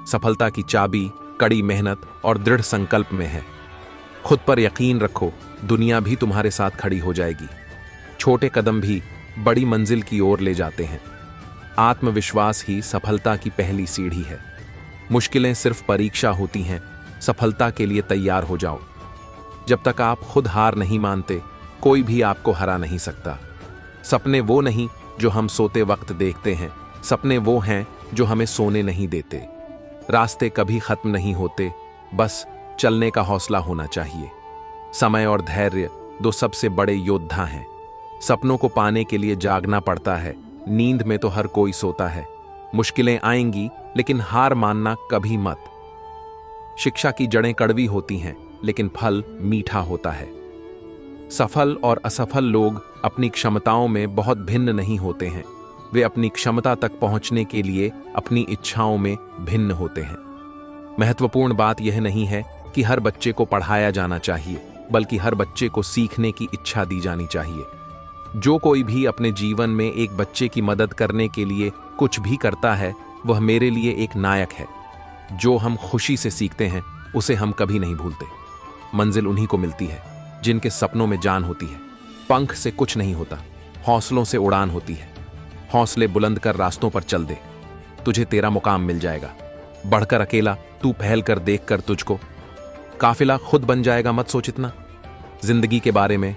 [SPEAKER 1] सफलता की चाबी कड़ी मेहनत और दृढ़ संकल्प में है। खुद पर यकीन रखो, दुनिया भी तुम्हारे साथ खड़ी हो जाएगी। छोटे कदम भी बड़ी मंजिल की ओर ले जाते हैं। आत्मविश्वास ही सफलता की पहली सीढ़ी है। मुश्किलें सिर्फ परीक्षा होती हैं, सफलता के लिए तैयार हो जाओ। जब तक आप खुद हार नहीं मानते, कोई भी आपको हरा नहीं सकता। सपने वो नहीं जो हम सोते वक्त देखते हैं, सपने वो हैं जो हमें सोने नहीं देते। रास्ते कभी खत्म नहीं होते, बस चलने का हौसला होना चाहिए। समय और धैर्य दो सबसे बड़े योद्धा हैं। सपनों को पाने के लिए जागना पड़ता है, नींद में तो हर कोई सोता है। मुश्किलें आएंगी, लेकिन हार मानना कभी मत। शिक्षा की जड़ें कड़वी होती हैं, लेकिन फल मीठा होता है। सफल और असफल लोग अपनी क्षमताओं में बहुत भिन्न नहीं होते हैं, वे अपनी क्षमता तक पहुंचने के लिए अपनी इच्छाओं में भिन्न होते हैं। महत्वपूर्ण बात यह नहीं है कि हर बच्चे को पढ़ाया जाना चाहिए, बल्कि हर बच्चे को सीखने की इच्छा दी जानी चाहिए। जो कोई भी अपने जीवन में एक बच्चे की मदद करने के लिए कुछ भी करता है, वह मेरे लिए एक नायक है। जो हम खुशी से सीखते हैं, उसे हम कभी नहीं भूलते। मंजिल उन्हीं को मिलती है जिनके सपनों में जान होती है। पंख से कुछ नहीं होता, हौसलों से उड़ान होती है। हौसले बुलंद कर रास्तों पर चल दे, तुझे तेरा मुकाम मिल जाएगा। बढ़कर अकेला तू फैल कर देख कर तुझको काफिला खुद बन जाएगा, मत सोच इतना। जिंदगी के बारे में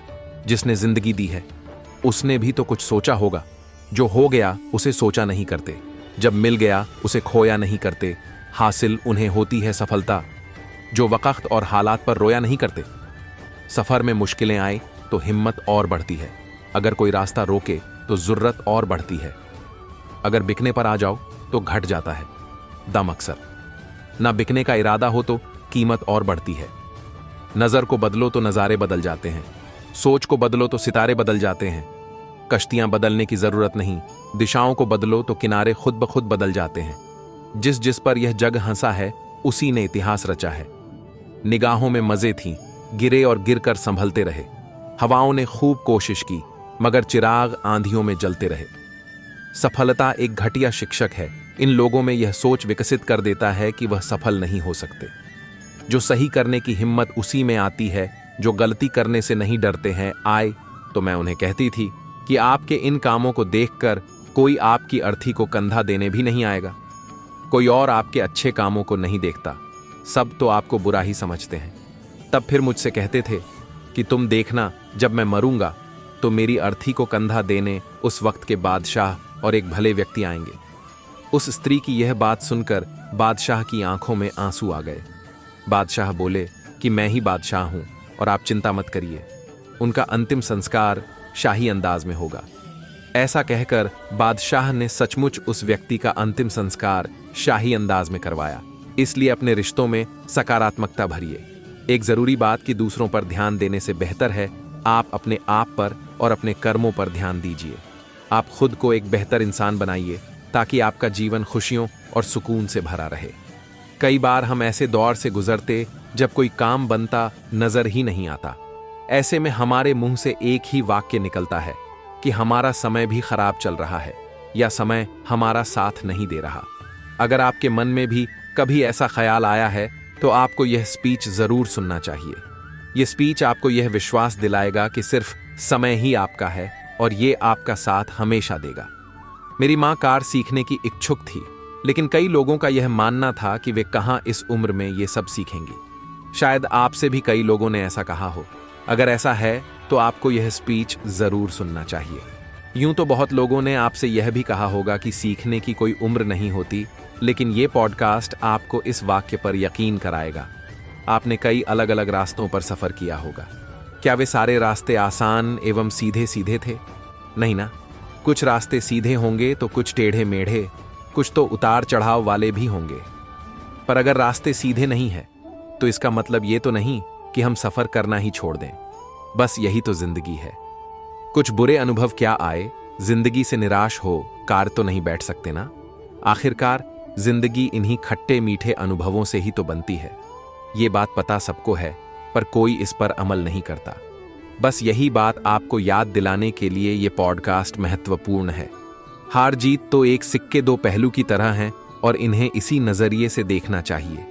[SPEAKER 1] जिसने जिंदगी दी है, उसने भी तो कुछ सोचा होगा। जो हो गया उसे सोचा नहीं करते, जब मिल गया उसे खोया नहीं करते। हासिल उन्हें होती है सफलता जो वक्त और हालात पर रोया नहीं करते। सफर में मुश्किलें आए तो हिम्मत और बढ़ती है। अगर कोई रास्ता रोके तो जरूरत और बढ़ती है। अगर बिकने पर आ जाओ तो घट जाता है दम अक्सर। ना बिकने का इरादा हो तो कीमत और बढ़ती है। नजर को बदलो तो नजारे बदल जाते हैं। सोच को बदलो तो सितारे बदल जाते हैं। कश्तियां बदलने की जरूरत नहीं, दिशाओं को बदलो तो किनारे खुद ब खुद बदल जाते हैं। जिस जिस पर यह जग हंसा है, उसी ने इतिहास रचा है। निगाहों में मजे थीं, गिरे और गिरकर संभलते रहे। हवाओं ने खूब कोशिश की, मगर चिराग आंधियों में जलते रहे। सफलता एक घटिया शिक्षक है। इन लोगों में यह सोच विकसित कर देता है कि वह सफल नहीं हो सकते। जो सही करने की हिम्मत उसी में आती है जो गलती करने से नहीं डरते हैं। आए तो मैं उन्हें कहती थी कि आपके इन कामों को देखकर कोई आपकी अर्थी को कंधा देने भी नहीं आएगा। कोई और आपके अच्छे कामों को नहीं देखता, सब तो आपको बुरा ही समझते हैं। तब फिर मुझसे कहते थे कि तुम देखना, जब मैं मरूंगा तो मेरी अर्थी को कंधा देने उस वक्त के बादशाह और एक भले व्यक्ति आएंगे। उस स्त्री की यह बात सुनकर बादशाह की आंखों में आंसू आ गए। बादशाह बोले कि मैं ही बादशाह हूं और आप चिंता मत करिए, उनका अंतिम संस्कार शाही अंदाज में होगा। ऐसा कहकर बादशाह ने सचमुच उस व्यक्ति का अंतिम संस्कार शाही अंदाज में करवाया। इसलिए अपने रिश्तों में सकारात्मकता भरिए। एक जरूरी बात कि दूसरों पर ध्यान देने से बेहतर है आप अपने आप पर और अपने कर्मों पर ध्यान दीजिए। आप खुद को एक बेहतर इंसान बनाइए ताकि आपका जीवन खुशियों और सुकून से भरा रहे। कई बार हम ऐसे दौर से गुजरते जब कोई काम बनता नजर ही नहीं आता। ऐसे में हमारे मुंह से एक ही वाक्य निकलता है कि हमारा समय भी खराब चल रहा है या समय हमारा साथ नहीं दे रहा। अगर आपके मन में भी कभी ऐसा ख्याल आया है तो आपको यह स्पीच जरूर सुनना चाहिए। यह स्पीच आपको यह विश्वास दिलाएगा कि सिर्फ समय ही आपका है और ये आपका साथ हमेशा देगा। मेरी माँ कार सीखने की इच्छुक थी। लेकिन कई लोगों का यह मानना था कि वे कहाँ इस उम्र में ये सब सीखेंगे। शायद आपसे भी कई लोगों ने ऐसा कहा हो। अगर ऐसा है तो आपको यह स्पीच जरूर सुनना चाहिए। यूं तो बहुत लोगों ने आपसे यह भी कहा होगा कि सीखने की कोई उम्र नहीं होती, लेकिन ये पॉडकास्ट आपको इस वाक्य पर यकीन कराएगा। आपने कई अलग अलग रास्तों पर सफर किया होगा। क्या वे सारे रास्ते आसान एवं सीधे सीधे थे? नहीं ना। कुछ रास्ते सीधे होंगे तो कुछ टेढ़े मेढ़े, कुछ तो उतार चढ़ाव वाले भी होंगे। पर अगर रास्ते सीधे नहीं है तो इसका मतलब ये तो नहीं कि हम सफर करना ही छोड़ दें। बस यही तो जिंदगी है। कुछ बुरे अनुभव क्या आए, जिंदगी से निराश हो कार तो नहीं बैठ सकते ना। आखिरकार जिंदगी इन्हीं खट्टे मीठे अनुभवों से ही तो बनती है। ये बात पता सबको है, पर कोई इस पर अमल नहीं करता। बस यही बात आपको याद दिलाने के लिए ये पॉडकास्ट महत्वपूर्ण है। हार जीत तो एक सिक्के दो पहलू की तरह हैं और इन्हें इसी नजरिए से देखना चाहिए।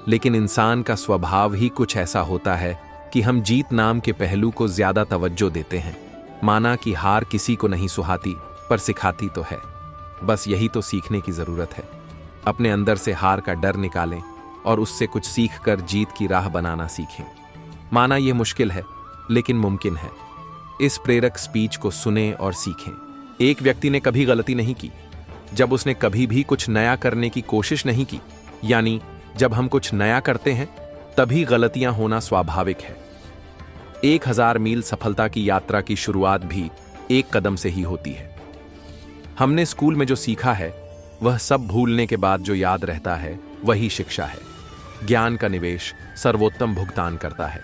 [SPEAKER 1] लेकिन इंसान का स्वभाव ही कुछ ऐसा होता है कि हम जीत नाम के पहलू को ज्यादा तवज्जो देते हैं। माना कि हार किसी को नहीं सुहाती, पर सिखाती तो है। बस यही तो सीखने की जरूरत है। अपने अंदर से हार का डर निकालें और उससे कुछ सीखकर जीत की राह बनाना सीखें। माना यह मुश्किल है, लेकिन मुमकिन है। इस प्रेरक स्पीच को सुने और सीखें। एक व्यक्ति ने कभी गलती नहीं की जब उसने कभी भी कुछ नया करने की कोशिश नहीं की। यानी जब हम कुछ नया करते हैं तभी गलतियां होना स्वाभाविक है। 1000 मील सफलता की यात्रा की शुरुआत भी एक कदम से ही होती है। हमने स्कूल में जो सीखा है वह सब भूलने के बाद जो याद रहता है वही शिक्षा है। ज्ञान का निवेश सर्वोत्तम भुगतान करता है।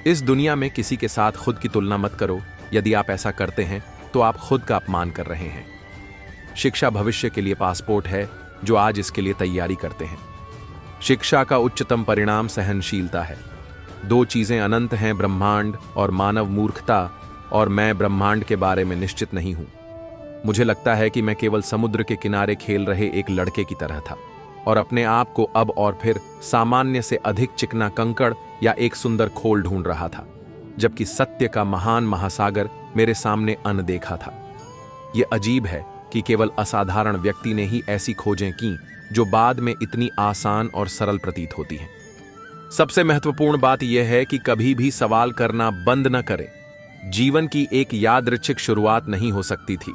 [SPEAKER 1] इस दुनिया में किसी के साथ खुद की तुलना मत करो। यदि आप ऐसा करते हैं तो आप खुद का अपमान कर रहे हैं। शिक्षा भविष्य के लिए पासपोर्ट है जो आज इसके लिए तैयारी करते हैं। शिक्षा का उच्चतम परिणाम सहनशीलता है। 2 चीजें अनंत हैं, ब्रह्मांड और मानव मूर्खता। और मैं ब्रह्मांड के बारे में निश्चित नहीं हूं। मुझे लगता है कि मैं केवल समुद्र के किनारे खेल रहे एक लड़के की तरह था और अपने आप को अब और फिर सामान्य से अधिक चिकना कंकड़ या एक सुंदर खोल ढूंढ रहा था, जबकि सत्य का महान महासागर मेरे सामने अनदेखा था। यह अजीब है कि केवल असाधारण व्यक्ति ने ही ऐसी खोजें की जो बाद में इतनी आसान और सरल प्रतीत होती हैं। सबसे महत्वपूर्ण बात यह है कि कभी भी सवाल करना बंद न करें। जीवन की एक यादृच्छिक शुरुआत नहीं हो सकती थी।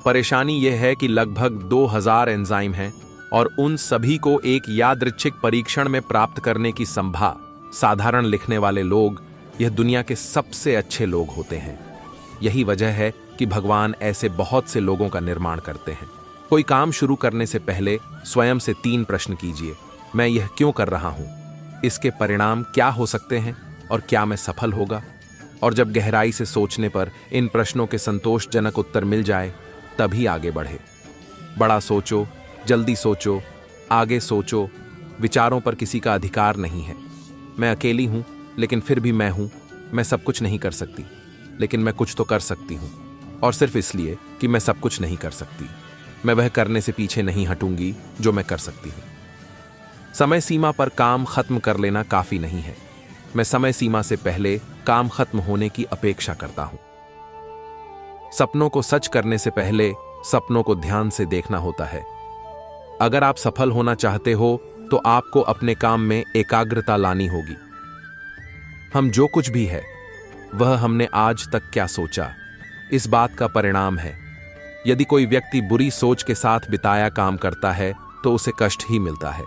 [SPEAKER 1] परेशानी यह है कि लगभग 2000 एंजाइम हैं और उन सभी को एक यादृच्छिक परीक्षण में प्राप्त करने की संभा। साधारण लिखने वाले लोग यह दुनिया के सबसे अच्छे लोग होते हैं। यही वजह है कि भगवान ऐसे बहुत से लोगों का निर्माण करते हैं। कोई काम शुरू करने से पहले स्वयं से 3 प्रश्न कीजिए। मैं यह क्यों कर रहा हूं? इसके परिणाम क्या हो सकते हैं? और क्या मैं सफल होगा? और जब गहराई से सोचने पर इन प्रश्नों के संतोषजनक उत्तर मिल जाए तभी आगे बढ़े। बड़ा सोचो, जल्दी सोचो, आगे सोचो। विचारों पर किसी का अधिकार नहीं है। मैं अकेली हूं, लेकिन फिर भी मैं हूं। मैं सब कुछ नहीं कर सकती, लेकिन मैं कुछ तो कर सकती हूं। और सिर्फ इसलिए कि मैं सब कुछ नहीं कर सकती, मैं वह करने से पीछे नहीं हटूंगी जो मैं कर सकती हूं। समय सीमा पर काम खत्म कर लेना काफी नहीं है। मैं समय सीमा से पहले काम खत्म होने की अपेक्षा करता हूं। सपनों को सच करने से पहले सपनों को ध्यान से देखना होता है। अगर आप सफल होना चाहते हो तो आपको अपने काम में एकाग्रता लानी होगी। हम जो कुछ भी है वह हमने आज तक क्या सोचा, इस बात का परिणाम है। यदि कोई व्यक्ति बुरी सोच के साथ बिताया काम करता है तो उसे कष्ट ही मिलता है।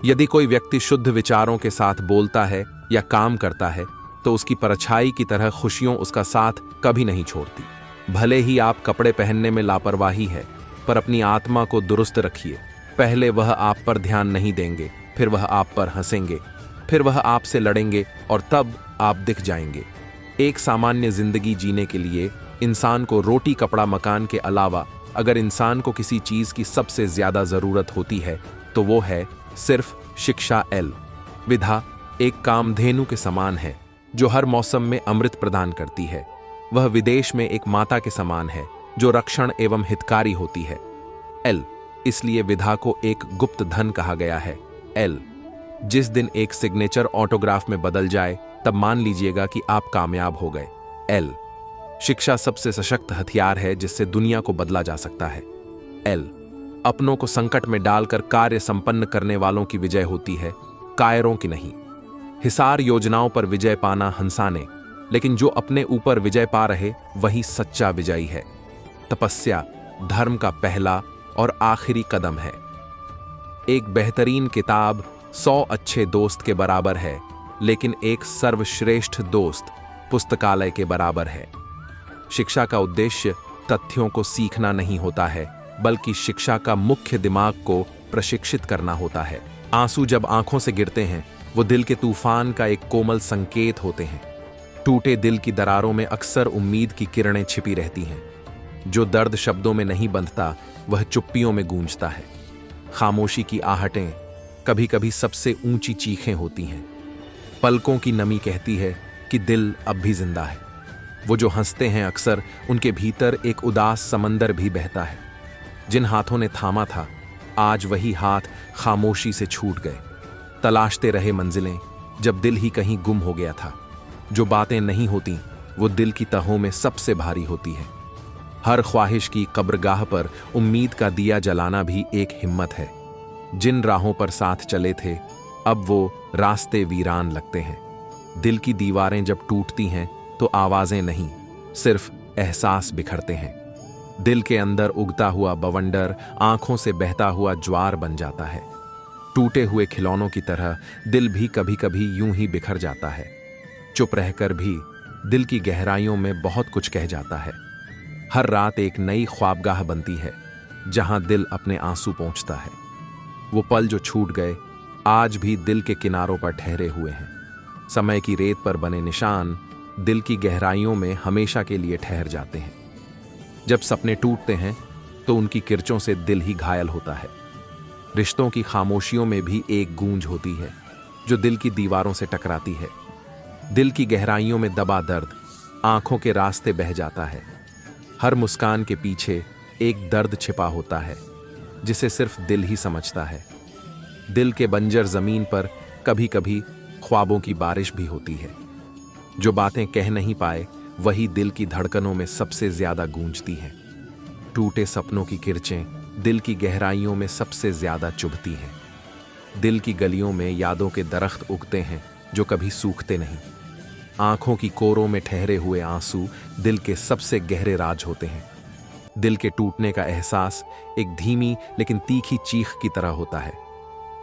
[SPEAKER 1] यदि कोई व्यक्ति शुद्ध विचारों के साथ बोलता है या काम करता है तो उसकी परछाई की तरह खुशियों उसका साथ कभी नहीं छोड़ती। भले ही आप कपड़े पहनने में लापरवाही है, पर अपनी आत्मा को दुरुस्त रखिए। पहले वह आप पर ध्यान नहीं देंगे, फिर वह आप पर हंसेंगे, फिर वह आपसे लड़ेंगे और तब आप दिख जाएंगे। एक सामान्य जिंदगी जीने के लिए इंसान को रोटी कपड़ा मकान के अलावा अगर इंसान को किसी चीज की सबसे ज्यादा जरूरत होती है तो वो है सिर्फ शिक्षा। विधा एक कामधेनु के समान है जो हर मौसम में अमृत प्रदान करती है। वह विदेश में एक माता के समान है जो रक्षण एवं हितकारी होती है। इसलिए विधा को एक गुप्त धन कहा गया है। जिस दिन एक सिग्नेचर ऑटोग्राफ में बदल जाए तब मान लीजिएगा कि आप कामयाब हो गए। शिक्षा सबसे सशक्त हथियार है जिससे दुनिया को बदला जा सकता है। अपनों को संकट में डालकर कार्य संपन्न करने वालों की विजय होती है, कायरों की नहीं। हिसार योजनाओं पर विजय पाना हंसा ने, लेकिन जो अपने ऊपर विजय पा रहे वही सच्चा विजयी है। तपस्या धर्म का पहला और आखिरी कदम है। एक बेहतरीन किताब 100 अच्छे दोस्त के बराबर है, लेकिन एक सर्वश्रेष्ठ दोस्त पुस्तकालय के बराबर है। शिक्षा का उद्देश्य तथ्यों को सीखना नहीं होता है, बल्कि शिक्षा का मुख्य दिमाग को प्रशिक्षित करना होता है। आंसू जब आंखों से गिरते हैं, वो दिल के तूफान का एक कोमल संकेत होते हैं। टूटे दिल की दरारों में अक्सर उम्मीद की किरणें छिपी रहती हैं। जो दर्द शब्दों में नहीं बंधता, वह चुप्पियों में गूंजता है। खामोशी की आहटें कभी कभी सबसे ऊंची चीखें होती हैं। पलकों की नमी कहती है कि दिल अब भी जिंदा है। वो जो हंसते हैं, अक्सर उनके भीतर एक उदास समंदर भी बहता है। जिन हाथों ने थामा था, आज वही हाथ खामोशी से छूट गए। तलाशते रहे मंजिलें, जब दिल ही कहीं गुम हो गया था। जो बातें नहीं होती, वो दिल की तहों में सबसे भारी होती है। हर ख्वाहिश की कब्रगाह पर उम्मीद का दिया जलाना भी एक हिम्मत है। जिन राहों पर साथ चले थे, अब वो रास्ते वीरान लगते हैं। दिल की दीवारें जब टूटती हैं, तो आवाजें नहीं, सिर्फ एहसास बिखरते हैं। दिल के अंदर उगता हुआ बवंडर आंखों से बहता हुआ ज्वार बन जाता है। टूटे हुए खिलौनों की तरह दिल भी कभी कभी यूं ही बिखर जाता है। चुप रहकर भी दिल की गहराइयों में बहुत कुछ कह जाता है। हर रात एक नई ख्वाबगाह बनती है, जहां दिल अपने आंसू पोंछता है। वो पल जो छूट गए, आज भी दिल के किनारों पर ठहरे हुए हैं। समय की रेत पर बने निशान दिल की गहराइयों में हमेशा के लिए ठहर जाते हैं। जब सपने टूटते हैं, तो उनकी किरचों से दिल ही घायल होता है। रिश्तों की खामोशियों में भी एक गूंज होती है, जो दिल की दीवारों से टकराती है। दिल की गहराइयों में दबा दर्द आंखों के रास्ते बह जाता है। हर मुस्कान के पीछे एक दर्द छिपा होता है, जिसे सिर्फ दिल ही समझता है। दिल के बंजर जमीन पर कभी कभी ख्वाबों की बारिश भी होती है। जो बातें कह नहीं पाए, वही दिल की धड़कनों में सबसे ज्यादा गूंजती हैं। टूटे सपनों की किरचें दिल की गहराइयों में सबसे ज्यादा चुभती हैं। दिल की गलियों में यादों के दरख्त उगते हैं, जो कभी सूखते नहीं। आंखों की कोरों में ठहरे हुए आंसू दिल के सबसे गहरे राज होते हैं। दिल के टूटने का एहसास एक धीमी लेकिन तीखी चीख की तरह होता है।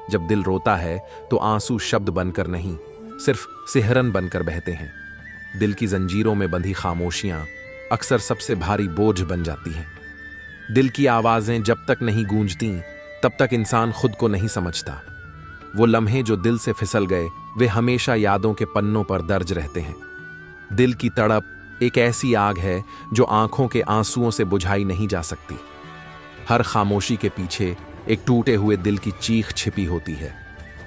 [SPEAKER 1] जब दिल रोता है, तो आंसू शब्द बनकर नहीं, सिर्फ सिहरन बनकर बहते हैं। दिल की जंजीरों में बंधी खामोशियां अक्सर सबसे भारी बोझ बन जाती हैं। दिल की आवाजें जब तक नहीं गूंजती, तब तक इंसान खुद को नहीं समझता। वो लम्हे जो दिल से फिसल गए, वे हमेशा यादों के पन्नों पर दर्ज रहते हैं। दिल की तड़प एक ऐसी आग है जो आंखों के आंसुओं से बुझाई नहीं जा सकती। हर खामोशी के पीछे एक टूटे हुए दिल की चीख छिपी होती है।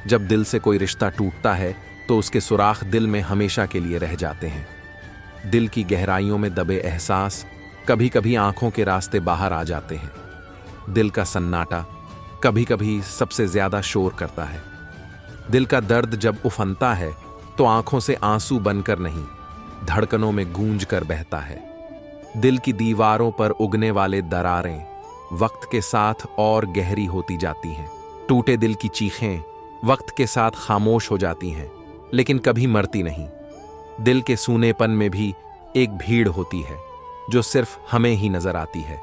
[SPEAKER 1] जब दिल से कोई रिश्ता टूटता है, तो उसके सुराख दिल में हमेशा के लिए रह जाते हैं। दिल की गहराइयों में दबे एहसास कभी कभी आंखों के रास्ते बाहर आ जाते हैं। दिल का सन्नाटा कभी कभी सबसे ज्यादा शोर करता है। दिल का दर्द जब उफनता है, तो आंखों से आंसू बनकर नहीं, धड़कनों में गूंज कर बहता है। दिल की दीवारों पर उगने वाले दरारें वक्त के साथ और गहरी होती जाती हैं। टूटे दिल की चीखें वक्त के साथ खामोश हो जाती हैं, लेकिन कभी मरती नहीं। दिल के सूनेपन में भी एक भीड़ होती है, जो सिर्फ हमें ही नजर आती है।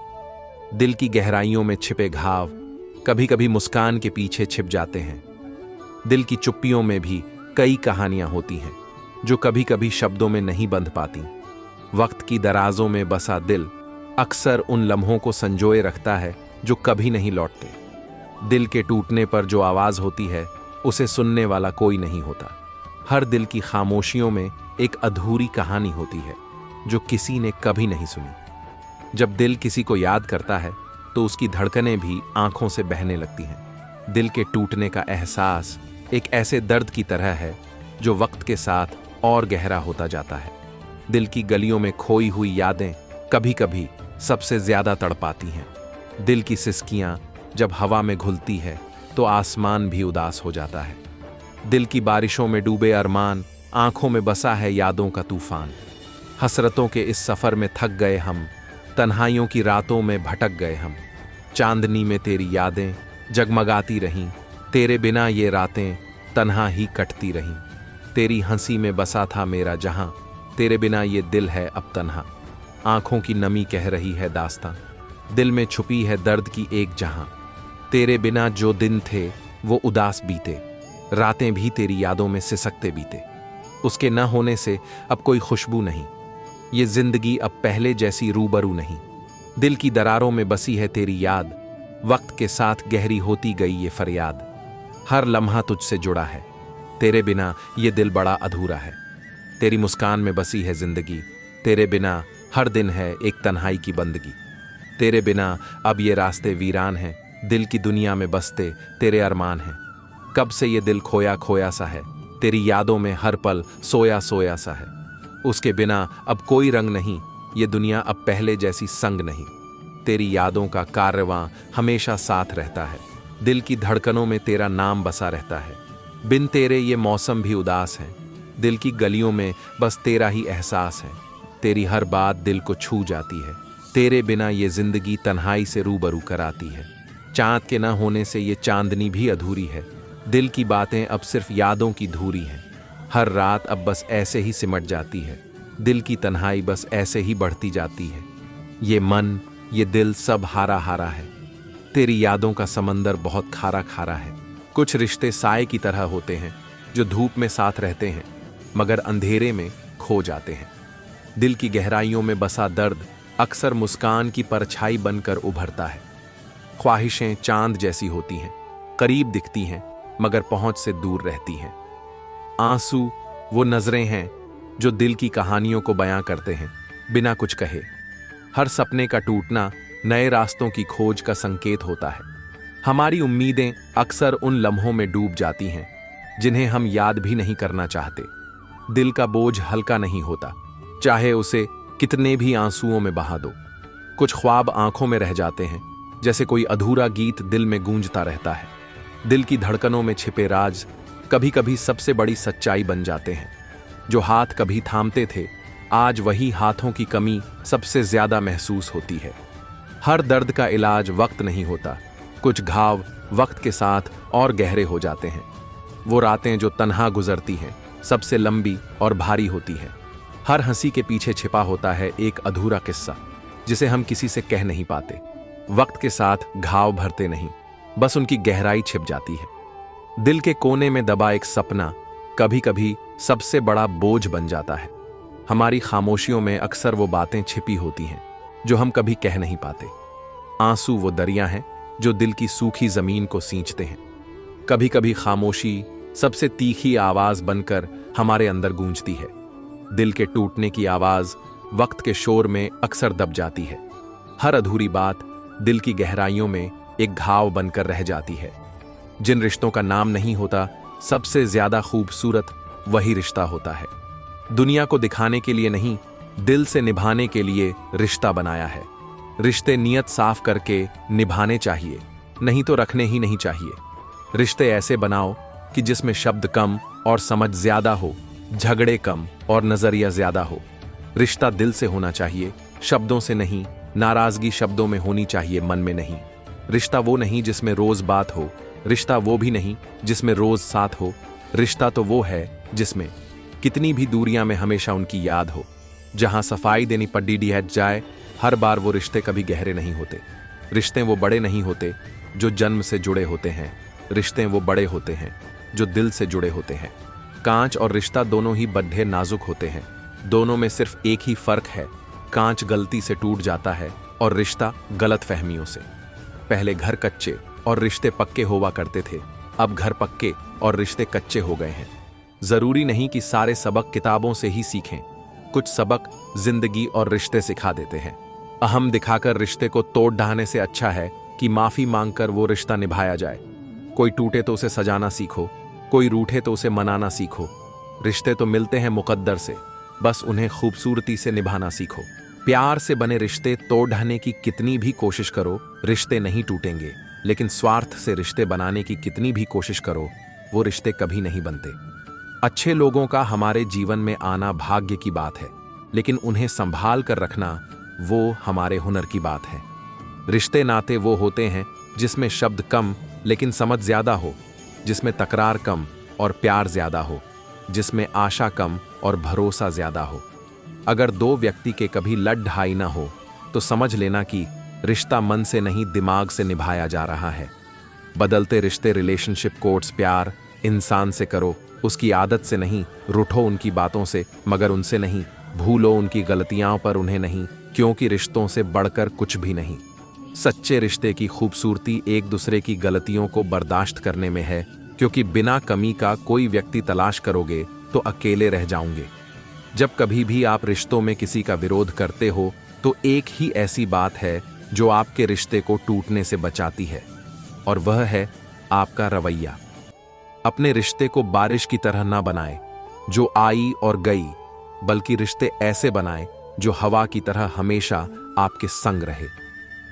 [SPEAKER 1] दिल की गहराइयों में छिपे घाव कभी कभी मुस्कान के पीछे छिप जाते हैं। दिल की चुप्पियों में भी कई कहानियां होती हैं, जो कभी कभी शब्दों में नहीं बंध पाती। वक्त की दराजों में बसा दिल अक्सर उन लम्हों को संजोए रखता है, जो कभी नहीं लौटते। दिल के टूटने पर जो आवाज होती है, उसे सुनने वाला कोई नहीं होता। हर दिल की खामोशियों में एक अधूरी कहानी होती है, जो किसी ने कभी नहीं सुनी। जब दिल किसी को याद करता है, तो उसकी धड़कनें भी आंखों से बहने लगती हैं। दिल के टूटने का एहसास एक ऐसे दर्द की तरह है, जो वक्त के साथ और गहरा होता जाता है। दिल की गलियों में खोई हुई यादें कभी कभी सबसे ज्यादा तड़पाती हैं। दिल की सिसकियां जब हवा में घुलती है, तो आसमान भी उदास हो जाता है। दिल की बारिशों में डूबे अरमान आंखों में बसा है यादों का तूफान। हसरतों के इस सफर में थक गए हम, तन्हाइयों की रातों में भटक गए हम। चांदनी में तेरी यादें जगमगाती रहीं, तेरे बिना ये रातें तन्हा ही कटती रहीं। तेरी हंसी में बसा था मेरा जहां, तेरे बिना ये दिल है अब तन्हा। आंखों की नमी कह रही है दास्तां, दिल में छुपी है दर्द की एक जहां। तेरे बिना जो दिन थे वो उदास बीते, रातें भी तेरी यादों में सिसकते बीते। उसके न होने से अब कोई खुशबू नहीं, ये जिंदगी अब पहले जैसी रूबरू नहीं। दिल की दरारों में बसी है तेरी याद, वक्त के साथ गहरी होती गई ये फरियाद। हर लम्हा तुझसे जुड़ा है, तेरे बिना ये दिल बड़ा अधूरा है। तेरी मुस्कान में बसी है जिंदगी, तेरे बिना हर दिन है एक तन्हाई की बंदगी। तेरे बिना अब ये रास्ते वीरान हैं, दिल की दुनिया में बसते तेरे अरमान हैं। कब से ये दिल खोया खोया सा है, तेरी यादों में हर पल सोया सोया सा है। उसके बिना अब कोई रंग नहीं, ये दुनिया अब पहले जैसी संग नहीं। तेरी यादों का कारवां हमेशा साथ रहता है, दिल की धड़कनों में तेरा नाम बसा रहता है। बिन तेरे ये मौसम भी उदास है, दिल की गलियों में बस तेरा ही एहसास है। तेरी हर बात दिल को छू जाती है, तेरे बिना ये जिंदगी तन्हाई से रूबरू कराती है। चांद के न होने से ये चांदनी भी अधूरी है, दिल की बातें अब सिर्फ यादों की धूरी हैं। हर रात अब बस ऐसे ही सिमट जाती है, दिल की तन्हाई बस ऐसे ही बढ़ती जाती है। ये मन ये दिल सब हारा हारा है, तेरी यादों का समंदर बहुत खारा खारा है। कुछ रिश्ते साए की तरह होते हैं, जो धूप में साथ रहते हैं मगर अंधेरे में खो जाते हैं। दिल की गहराइयों में बसा दर्द अक्सर मुस्कान की परछाई बनकर उभरता है। ख्वाहिशें चांद जैसी होती हैं, करीब दिखती हैं मगर पहुंच से दूर रहती हैं। आंसू वो नजरें हैं जो दिल की कहानियों को बयां करते हैं बिना कुछ कहे। हर सपने का टूटना नए रास्तों की खोज का संकेत होता है। हमारी उम्मीदें अक्सर उन लम्हों में डूब जाती हैं जिन्हें हम याद भी नहीं करना चाहते। दिल का बोझ हल्का नहीं होता, चाहे उसे कितने भी आंसुओं में बहा दो। कुछ ख्वाब आंखों में रह जाते हैं, जैसे कोई अधूरा गीत दिल में गूंजता रहता है। दिल की धड़कनों में छिपे राज कभी कभी सबसे बड़ी सच्चाई बन जाते हैं। जो हाथ कभी थामते थे, आज वही हाथों की कमी सबसे ज्यादा महसूस होती है। हर दर्द का इलाज वक्त नहीं होता, कुछ घाव वक्त के साथ और गहरे हो जाते हैं। वो रातें जो तन्हा गुजरती हैं, सबसे लंबी और भारी होती हैं। हर हंसी के पीछे छिपा होता है एक अधूरा किस्सा, जिसे हम किसी से कह नहीं पाते। वक्त के साथ घाव भरते नहीं, बस उनकी गहराई छिप जाती है। दिल के कोने में दबा एक सपना कभी कभी सबसे बड़ा बोझ बन जाता है। हमारी खामोशियों में अक्सर वो बातें छिपी होती हैं जो हम कभी कह नहीं पाते। आंसू वो दरिया हैं जो दिल की सूखी जमीन को सींचते हैं। कभी कभी खामोशी सबसे तीखी आवाज बनकर हमारे अंदर गूंजती है। दिल के टूटने की आवाज वक्त के शोर में अक्सर दब जाती है। हर अधूरी बात दिल की गहराइयों में एक घाव बनकर रह जाती है। जिन रिश्तों का नाम नहीं होता, सबसे ज्यादा खूबसूरत वही रिश्ता होता है। दुनिया को दिखाने के लिए नहीं, दिल से निभाने के लिए रिश्ता बनाया है। रिश्ते नियत साफ करके निभाने चाहिए, नहीं तो रखने ही नहीं चाहिए। रिश्ते ऐसे बनाओ कि जिसमें शब्द कम और समझ ज्यादा हो, झगड़े कम और नजरिया ज्यादा हो। रिश्ता दिल से होना चाहिए, शब्दों से नहीं। नाराजगी शब्दों में होनी चाहिए, मन में नहीं। रिश्ता वो नहीं जिसमें रोज बात हो, रिश्ता वो भी नहीं जिसमें रोज साथ हो। रिश्ता तो वो है जिसमें कितनी भी दूरियां में हमेशा उनकी याद हो। जहां सफाई देनी पड्डी हट जाए, हर बार वो रिश्ते कभी गहरे नहीं होते। रिश्ते वो बड़े नहीं होते जो जन्म से जुड़े होते हैं, रिश्ते वो बड़े होते हैं जो दिल से जुड़े होते हैं। कांच और रिश्ता दोनों ही बड्ढे नाजुक होते हैं, दोनों में सिर्फ एक ही फर्क है, कांच गलती से टूट जाता है और रिश्ता गलत फहमियों से। पहले घर कच्चे और रिश्ते पक्के हुआ करते थे, अब घर पक्के और रिश्ते कच्चे हो गए हैं। जरूरी नहीं कि सारे सबक किताबों से ही सीखें, कुछ सबक जिंदगी और रिश्ते सिखा देते हैं। अहम दिखाकर रिश्ते को तोड़ ढाने से अच्छा है कि माफी मांगकर वो रिश्ता निभाया जाए। कोई टूटे तो उसे सजाना सीखो, कोई रूठे तो उसे मनाना सीखो। रिश्ते तो मिलते हैं मुकद्दर से, बस उन्हें खूबसूरती से निभाना सीखो। प्यार से बने रिश्ते तोड़ ढाने की कितनी भी कोशिश करो, रिश्ते नहीं टूटेंगे। लेकिन स्वार्थ से रिश्ते बनाने की कितनी भी कोशिश करो, वो रिश्ते कभी नहीं बनते। अच्छे लोगों का हमारे जीवन में आना भाग्य की बात है, लेकिन उन्हें संभाल कर रखना वो हमारे हुनर की बात है। रिश्ते नाते वो होते हैं जिसमें शब्द कम लेकिन समझ ज्यादा हो, जिसमें तकरार कम और प्यार ज्यादा हो, जिसमें आशा कम और भरोसा ज्यादा हो। अगर दो व्यक्ति के कभी लड़ ढाई ना हो तो समझ लेना कि रिश्ता मन से नहीं दिमाग से निभाया जा रहा है। बदलते रिश्ते, रिलेशनशिप कोट्स, प्यार इंसान से करो, उसकी आदत से नहीं, रूठो उनकी बातों से मगर उनसे नहीं, भूलो उनकी गलतियां पर उन्हें नहीं, क्योंकि रिश्तों से बढ़कर कुछ भी नहीं। सच्चे रिश्ते की खूबसूरती एक दूसरे की गलतियों को बर्दाश्त करने में है, क्योंकि बिना कमी का कोई व्यक्ति तलाश करोगे तो अकेले रह जाओगे। जब कभी भी आप रिश्तों में किसी का विरोध करते हो तो एक ही ऐसी बात है जो आपके रिश्ते को टूटने से बचाती है, और वह है आपका रवैया। अपने रिश्ते को बारिश की तरह ना बनाए जो आई और गई, बल्कि रिश्ते ऐसे बनाए जो हवा की तरह हमेशा आपके संग रहे।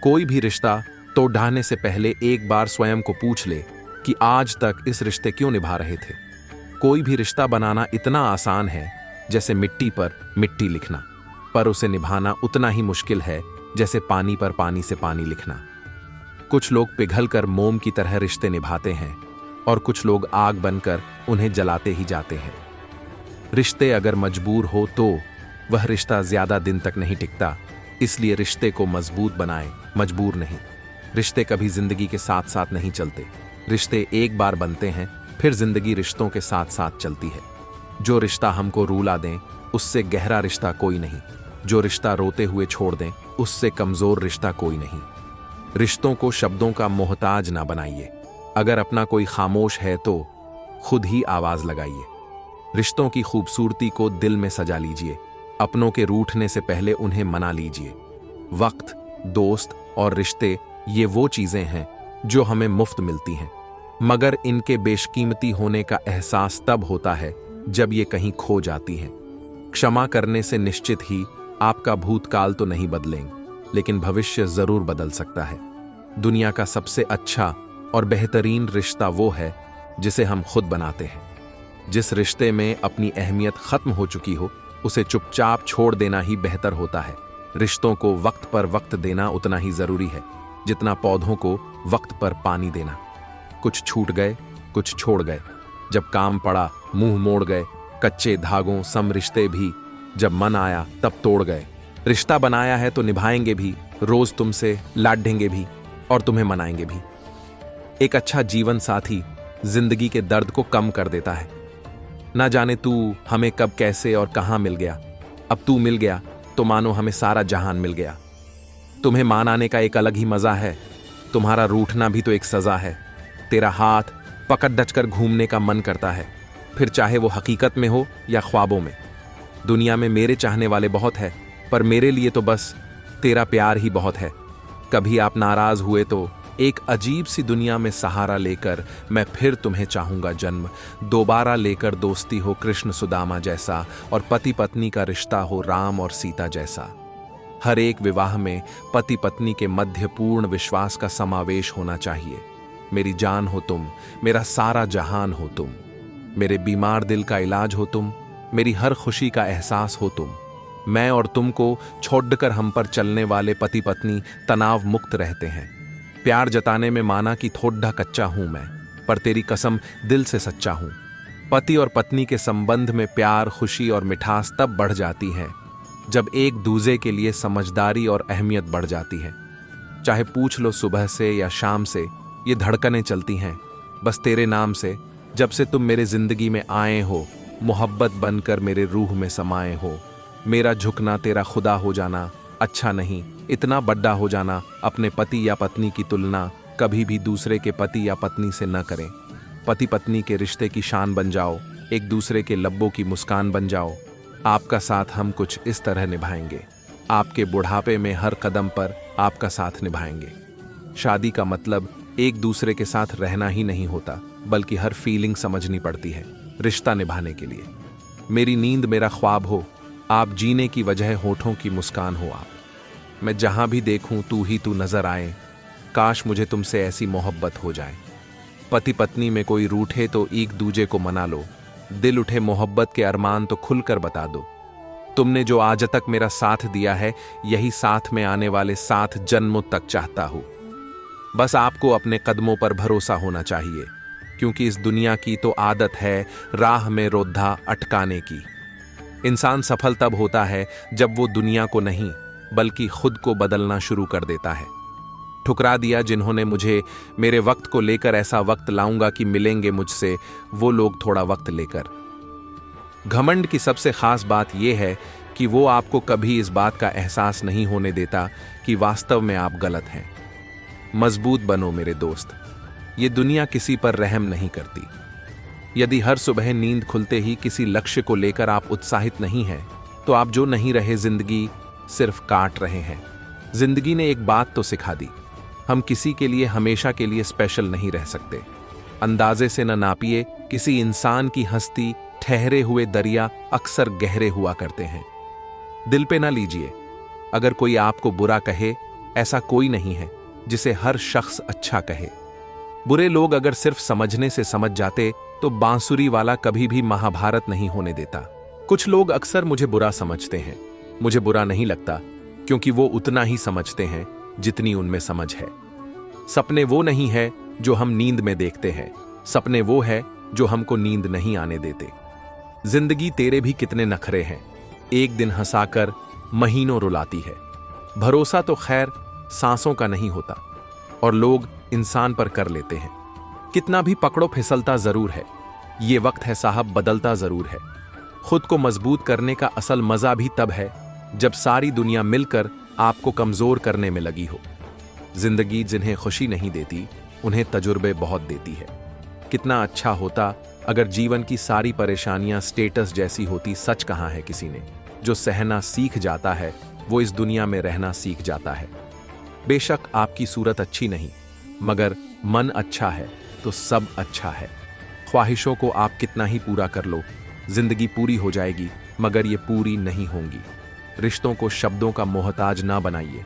[SPEAKER 1] कोई भी रिश्ता तोड़ ढाने से पहले एक बार स्वयं को पूछ ले कि आज तक इस रिश्ते क्यों निभा रहे थे। कोई भी रिश्ता बनाना इतना आसान है जैसे मिट्टी पर मिट्टी लिखना, पर उसे निभाना उतना ही मुश्किल है जैसे पानी पर पानी से पानी लिखना। कुछ लोग पिघलकर मोम की तरह रिश्ते निभाते हैं और कुछ लोग आग बनकर उन्हें जलाते ही जाते हैं। रिश्ते अगर मजबूर हो तो वह रिश्ता ज्यादा दिन तक नहीं टिकता, इसलिए रिश्ते को मजबूत बनाएं, मजबूर नहीं। रिश्ते कभी जिंदगी के साथ साथ नहीं चलते। रिश्ते एक बार बनते हैं, फिर जिंदगी रिश्तों के साथ साथ चलती है। जो रिश्ता हमको रुला दें उससे गहरा रिश्ता कोई नहीं, जो रिश्ता रोते हुए छोड़ दें उससे कमजोर रिश्ता कोई नहीं। रिश्तों को शब्दों का मोहताज ना बनाइए। अगर अपना कोई खामोश है तो खुद ही आवाज लगाइए। रिश्तों की खूबसूरती को दिल में सजा लीजिए। अपनों के रूठने से पहले उन्हें मना लीजिए। वक्त, दोस्त और रिश्ते ये वो चीजें हैं जो हमें मुफ्त मिलती हैं, मगर इनके बेशकीमती होने का एहसास तब होता है जब ये कहीं खो जाती हैं। क्षमा करने से निश्चित ही आपका भूतकाल तो नहीं बदलेंगे, लेकिन भविष्य जरूर बदल सकता है। दुनिया का सबसे अच्छा और बेहतरीन रिश्ता वो है जिसे हम खुद बनाते हैं। जिस रिश्ते में अपनी अहमियत खत्म हो चुकी हो उसे चुपचाप छोड़ देना ही बेहतर होता है। रिश्तों को वक्त पर वक्त देना उतना ही जरूरी है जितना पौधों को वक्त पर पानी देना। कुछ छूट गए, कुछ छोड़ गए, जब काम पड़ा मुंह मोड़ गए। कच्चे धागों सम रिश्ते भी जब मन आया तब तोड़ गए। रिश्ता बनाया है तो निभाएंगे भी, रोज तुमसे लाडेंगे भी और तुम्हें मनाएंगे भी। एक अच्छा जीवन साथी जिंदगी के दर्द को कम कर देता है। ना जाने तू हमें कब कैसे और कहां मिल गया, अब तू मिल गया तो मानो हमें सारा जहान मिल गया। तुम्हें मान आने का एक अलग ही मजा है, तुम्हारा रूठना भी तो एक सजा है। तेरा हाथ पकड़ दचकर घूमने का मन करता है, फिर चाहे वो हकीकत में हो या ख्वाबों में। दुनिया में मेरे चाहने वाले बहुत है, पर मेरे लिए तो बस तेरा प्यार ही बहुत है। कभी आप नाराज हुए तो एक अजीब सी दुनिया में सहारा लेकर मैं फिर तुम्हें चाहूंगा जन्म। दोबारा लेकर दोस्ती हो कृष्ण सुदामा जैसा, और पति पत्नी का रिश्ता हो राम और सीता जैसा। हर एक विवाह में पति पत्नी के मध्य पूर्ण विश्वास का समावेश होना चाहिए। मेरी जान हो तुम, मेरा सारा जहान हो तुम, मेरे बीमार दिल का इलाज हो तुम, मेरी हर खुशी का एहसास हो तुम। मैं और तुमको छोड़कर हम पर चलने वाले पति पत्नी तनाव मुक्त रहते हैं। प्यार जताने में माना कि थोड़ा कच्चा हूं मैं, पर तेरी कसम दिल से सच्चा हूं। पति और पत्नी के संबंध में प्यार, खुशी और मिठास तब बढ़ जाती है जब एक दूसरे के लिए समझदारी और अहमियत बढ़ जाती है। चाहे पूछ लो सुबह से या शाम से, ये धड़कनें चलती हैं बस तेरे नाम से। जब से तुम मेरे जिंदगी में आए हो, मोहब्बत बनकर मेरे रूह में समाए हो। मेरा झुकना तेरा खुदा हो जाना अच्छा नहीं, इतना बड़ा हो जाना। अपने पति या पत्नी की तुलना कभी भी दूसरे के पति या पत्नी से न करें। पति पत्नी के रिश्ते की शान बन जाओ, एक दूसरे के लब्बों की मुस्कान बन जाओ। आपका साथ हम कुछ इस तरह निभाएंगे, आपके बुढ़ापे में हर कदम पर आपका साथ निभाएंगे। शादी का मतलब एक दूसरे के साथ रहना ही नहीं होता, बल्कि हर फीलिंग समझनी पड़ती है रिश्ता निभाने के लिए। मेरी नींद मेरा ख्वाब हो, आप जीने की वजह होठों की मुस्कान हो आप। मैं जहां भी देखूं तू ही तू नजर आए, काश मुझे तुमसे ऐसी मोहब्बत हो जाए। पति पत्नी में कोई रूठे तो एक दूजे को मना लो, दिल उठे मोहब्बत के अरमान तो खुलकर बता दो। तुमने जो आज तक मेरा साथ दिया है, यही साथ में आने वाले 7 जन्मों तक चाहता हूं। बस आपको अपने कदमों पर भरोसा होना चाहिए, क्योंकि इस दुनिया की तो आदत है राह में रोधा अटकाने की। इंसान सफल तब होता है जब वो दुनिया को नहीं बल्कि खुद को बदलना शुरू कर देता है। ठुकरा दिया जिन्होंने मुझे, मेरे वक्त को लेकर ऐसा वक्त लाऊंगा कि मिलेंगे मुझसे वो लोग थोड़ा वक्त लेकर। घमंड की सबसे खास बात यह है कि वो आपको कभी इस बात का एहसास नहीं होने देता कि वास्तव में आप गलत हैं। मजबूत बनो मेरे दोस्त, ये दुनिया किसी पर रहम नहीं करती। यदि हर सुबह नींद खुलते ही किसी लक्ष्य को लेकर आप उत्साहित नहीं हैं, तो आप जो नहीं रहे जिंदगी सिर्फ काट रहे हैं। जिंदगी ने एक बात तो सिखा दी, हम किसी के लिए हमेशा के लिए स्पेशल नहीं रह सकते। अंदाजे से न नापिए किसी इंसान की हस्ती, ठहरे हुए दरिया अक्सर गहरे हुआ करते हैं। दिल पे ना लीजिए, अगर कोई आपको बुरा कहे, ऐसा कोई नहीं है जिसे हर शख्स अच्छा कहे। बुरे लोग अगर सिर्फ समझने से समझ जाते तो बांसुरी वाला कभी भी महाभारत नहीं होने देता। कुछ लोग अक्सर मुझे बुरा समझते हैं, मुझे बुरा नहीं लगता, क्योंकि वो उतना ही समझते हैं जितनी उनमें समझ है। सपने वो नहीं है जो हम नींद में देखते हैं, सपने वो है जो हमको नींद नहीं आने देते। जिंदगी तेरे भी कितने नखरे हैं, एक दिन हंसाकर महीनों रुलाती है। भरोसा तो खैर सांसों का नहीं होता, और लोग इंसान पर कर लेते हैं। कितना भी पकड़ो फिसलता जरूर है। ये वक्त है साहब, बदलता जरूर है। खुद को मजबूत करने का असल मजा भी तब है जब सारी दुनिया मिलकर आपको कमजोर करने में लगी हो। जिंदगी जिन्हें खुशी नहीं देती, उन्हें तजुर्बे बहुत देती है। कितना अच्छा होता अगर जीवन की सारी परेशानियां स्टेटस जैसी होती। सच कहा है किसी ने, जो सहना सीख जाता है वो इस दुनिया में रहना सीख जाता है। बेशक आपकी सूरत अच्छी नहीं, मगर मन अच्छा है तो सब अच्छा है। ख्वाहिशों को आप कितना ही पूरा कर लो, जिंदगी पूरी हो जाएगी, मगर ये पूरी नहीं होंगी। रिश्तों को शब्दों का मोहताज ना बनाइए।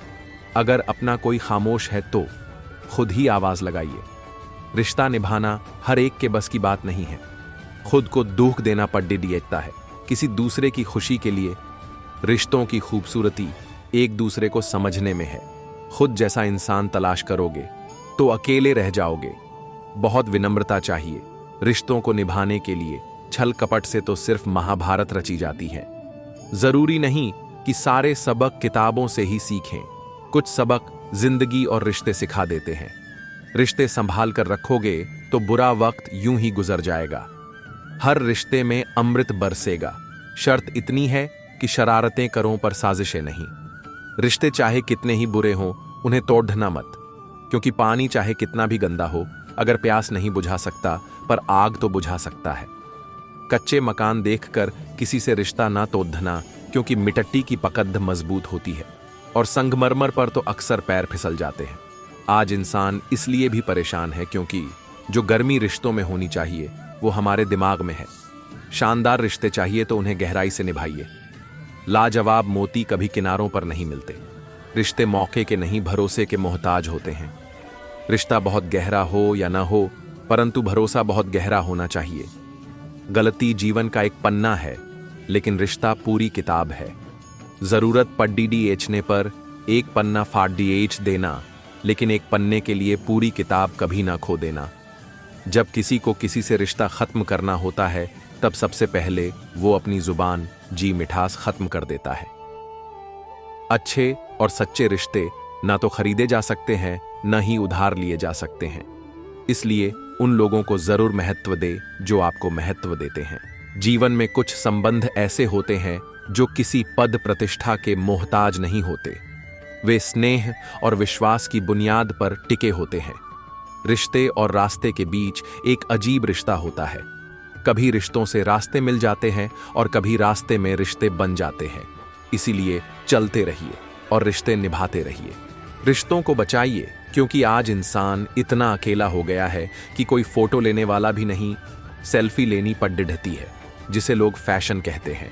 [SPEAKER 1] अगर अपना कोई खामोश है तो खुद ही आवाज लगाइए। रिश्ता निभाना हर एक के बस की बात नहीं है। खुद को दुख देना पड़ता है किसी दूसरे की खुशी के लिए। रिश्तों की खूबसूरती एक दूसरे को समझने में है। खुद जैसा इंसान तलाश करोगे तो अकेले रह जाओगे। बहुत विनम्रता चाहिए रिश्तों को निभाने के लिए। छल कपट से तो सिर्फ महाभारत रची जाती है। जरूरी नहीं कि सारे सबक किताबों से ही सीखें, कुछ सबक जिंदगी और रिश्ते सिखा देते हैं। रिश्ते संभाल कर रखोगे तो बुरा वक्त यूं ही गुजर जाएगा। हर रिश्ते में अमृत बरसेगा। शर्त इतनी है कि शरारतें करो पर साजिशें नहीं। रिश्ते चाहे कितने ही बुरे हों, उन्हें तोड़ना मत, क्योंकि पानी चाहे कितना भी गंदा हो, अगर प्यास नहीं बुझा सकता पर आग तो बुझा सकता है। कच्चे मकान देखकर किसी से रिश्ता ना तोड़ना, क्योंकि मिट्टी की पकड़ मजबूत होती है और संगमरमर पर तो अक्सर पैर फिसल जाते हैं। आज इंसान इसलिए भी परेशान है क्योंकि जो गर्मी रिश्तों में होनी चाहिए वो हमारे दिमाग में है। शानदार रिश्ते चाहिए तो उन्हें गहराई से निभाइए। लाजवाब मोती कभी किनारों पर नहीं मिलते। रिश्ते मौके के नहीं, भरोसे के मोहताज होते हैं। रिश्ता बहुत गहरा हो या ना हो, परंतु भरोसा बहुत गहरा होना चाहिए। गलती जीवन का एक पन्ना है, लेकिन रिश्ता पूरी किताब है। जरूरत पड़ने पर एक पन्ना फाड़ देना, लेकिन एक पन्ने के लिए पूरी किताब कभी ना खो देना। जब किसी को किसी से रिश्ता खत्म करना होता है, तब सबसे पहले वो अपनी जुबान, जी मिठास खत्म कर देता है। अच्छे और सच्चे रिश्ते ना तो खरीदे जा सकते हैं, न ही उधार लिए जा सकते हैं। इसलिए उन लोगों को जरूर महत्व दे जो आपको महत्व देते हैं। जीवन में कुछ संबंध ऐसे होते हैं जो किसी पद प्रतिष्ठा के मोहताज नहीं होते। वे स्नेह और विश्वास की बुनियाद पर टिके होते हैं। रिश्ते और रास्ते के बीच एक अजीब रिश्ता होता है। कभी रिश्तों से रास्ते मिल जाते हैं और कभी रास्ते में रिश्ते बन जाते हैं। इसीलिए चलते रहिए और रिश्ते निभाते रहिए। रिश्तों को बचाइए, क्योंकि आज इंसान इतना अकेला हो गया है कि कोई फोटो लेने वाला भी नहीं, सेल्फी लेनी पड़ती है, जिसे लोग फैशन कहते हैं।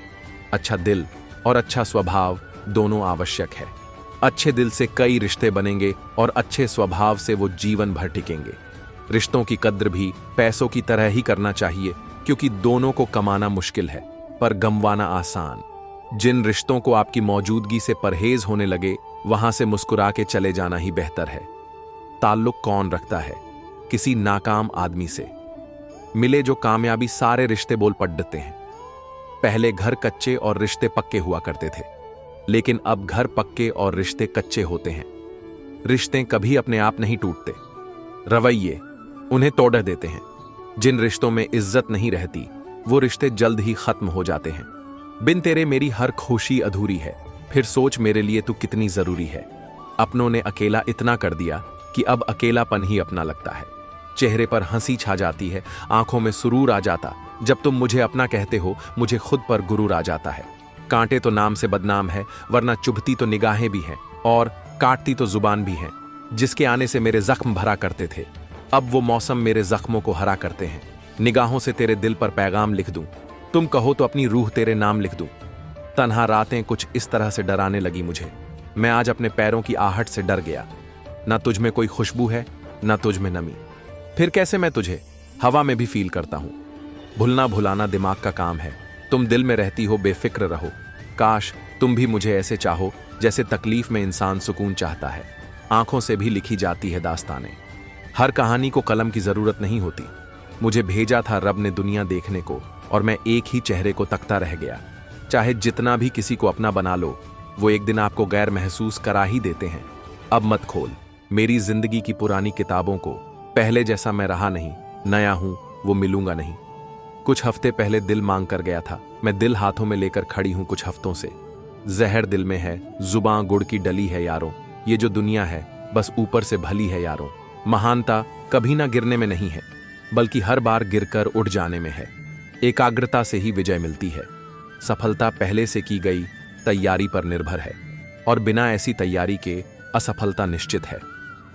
[SPEAKER 1] अच्छा दिल और अच्छा स्वभाव दोनों आवश्यक है। अच्छे दिल से कई रिश्ते बनेंगे और अच्छे स्वभाव से वो जीवन भर टिकेंगे। रिश्तों की कद्र भी पैसों की तरह ही करना चाहिए, क्योंकि दोनों को कमाना मुश्किल है पर गंवाना आसान। जिन रिश्तों को आपकी मौजूदगी से परहेज होने लगे, वहां से मुस्कुरा के चले जाना ही बेहतर है। ताल्लुक कौन रखता है? किसी नाकाम आदमी से। मिले जो कामयाबी सारे रिश्ते बोल पड़ते हैं। पहले घर कच्चे और रिश्ते पक्के हुआ करते थे, लेकिन अब घर पक्के और रिश्ते कच्चे होते हैं। रिश्ते कभी अपने आप नहीं टूटते, रवैये उन्हें तोड़ देते हैं। जिन रिश्तों में इज्जत नहीं रहती, वो रिश्ते जल्द ही खत्म हो जाते हैं। बिन तेरे मेरी हर खुशी अधूरी है, फिर सोच मेरे लिए तू कितनी जरूरी है। अपनों ने अकेला इतना कर दिया कि अब अकेलापन ही अपना लगता है। चेहरे पर हंसी छा जाती है, आंखों में सुरूर आ जाता। जब तुम मुझे अपना कहते हो, मुझे खुद पर गुरूर आ जाता है। कांटे तो नाम से बदनाम है, वरना चुभती तो निगाहें भी हैं और काटती तो जुबान भी है। जिसके आने से मेरे जख्म भरा करते थे, अब वो मौसम मेरे जख्मों को हरा करते हैं। निगाहों से तेरे दिल पर पैगाम लिख दूं, तुम कहो तो अपनी रूह तेरे नाम लिख दूं। तन्हा रातें कुछ इस तरह से डराने लगी मुझे, मैं आज अपने पैरों की आहट से डर गया। ना तुझ में कोई खुशबू है, ना तुझ में नमी, फिर कैसे मैं तुझे हवा में भी फील करता हूं। भुलना भुलाना दिमाग का काम है, तुम दिल में रहती हो, बेफिक्र रहो। काश तुम भी मुझे ऐसे चाहो जैसे तकलीफ में इंसान सुकून चाहता है। आंखों से भी लिखी जाती है दास्तानें। हर कहानी को कलम की जरूरत नहीं होती। मुझे भेजा था रब ने दुनिया देखने को, और मैं एक ही चेहरे को तकता रह गया। चाहे जितना भी किसी को अपना बना लो, वो एक दिन आपको गैर महसूस करा ही देते हैं। अब मत खोल मेरी जिंदगी की पुरानी किताबों को, पहले जैसा मैं रहा नहीं, नया हूं वो मिलूंगा नहीं। कुछ हफ्ते पहले दिल मांग कर गया था, मैं दिल हाथों में लेकर खड़ी हूं कुछ हफ्तों से। जहर दिल में है, जुबान गुड़ की डली है यारों। ये जो दुनिया है बस ऊपर से भली है यारों। महानता कभी ना गिरने में नहीं है, बल्कि हर बार गिरकर उठ जाने में है। एकाग्रता से ही विजय मिलती है। सफलता पहले से की गई तैयारी पर निर्भर है, और बिना ऐसी तैयारी के असफलता निश्चित है।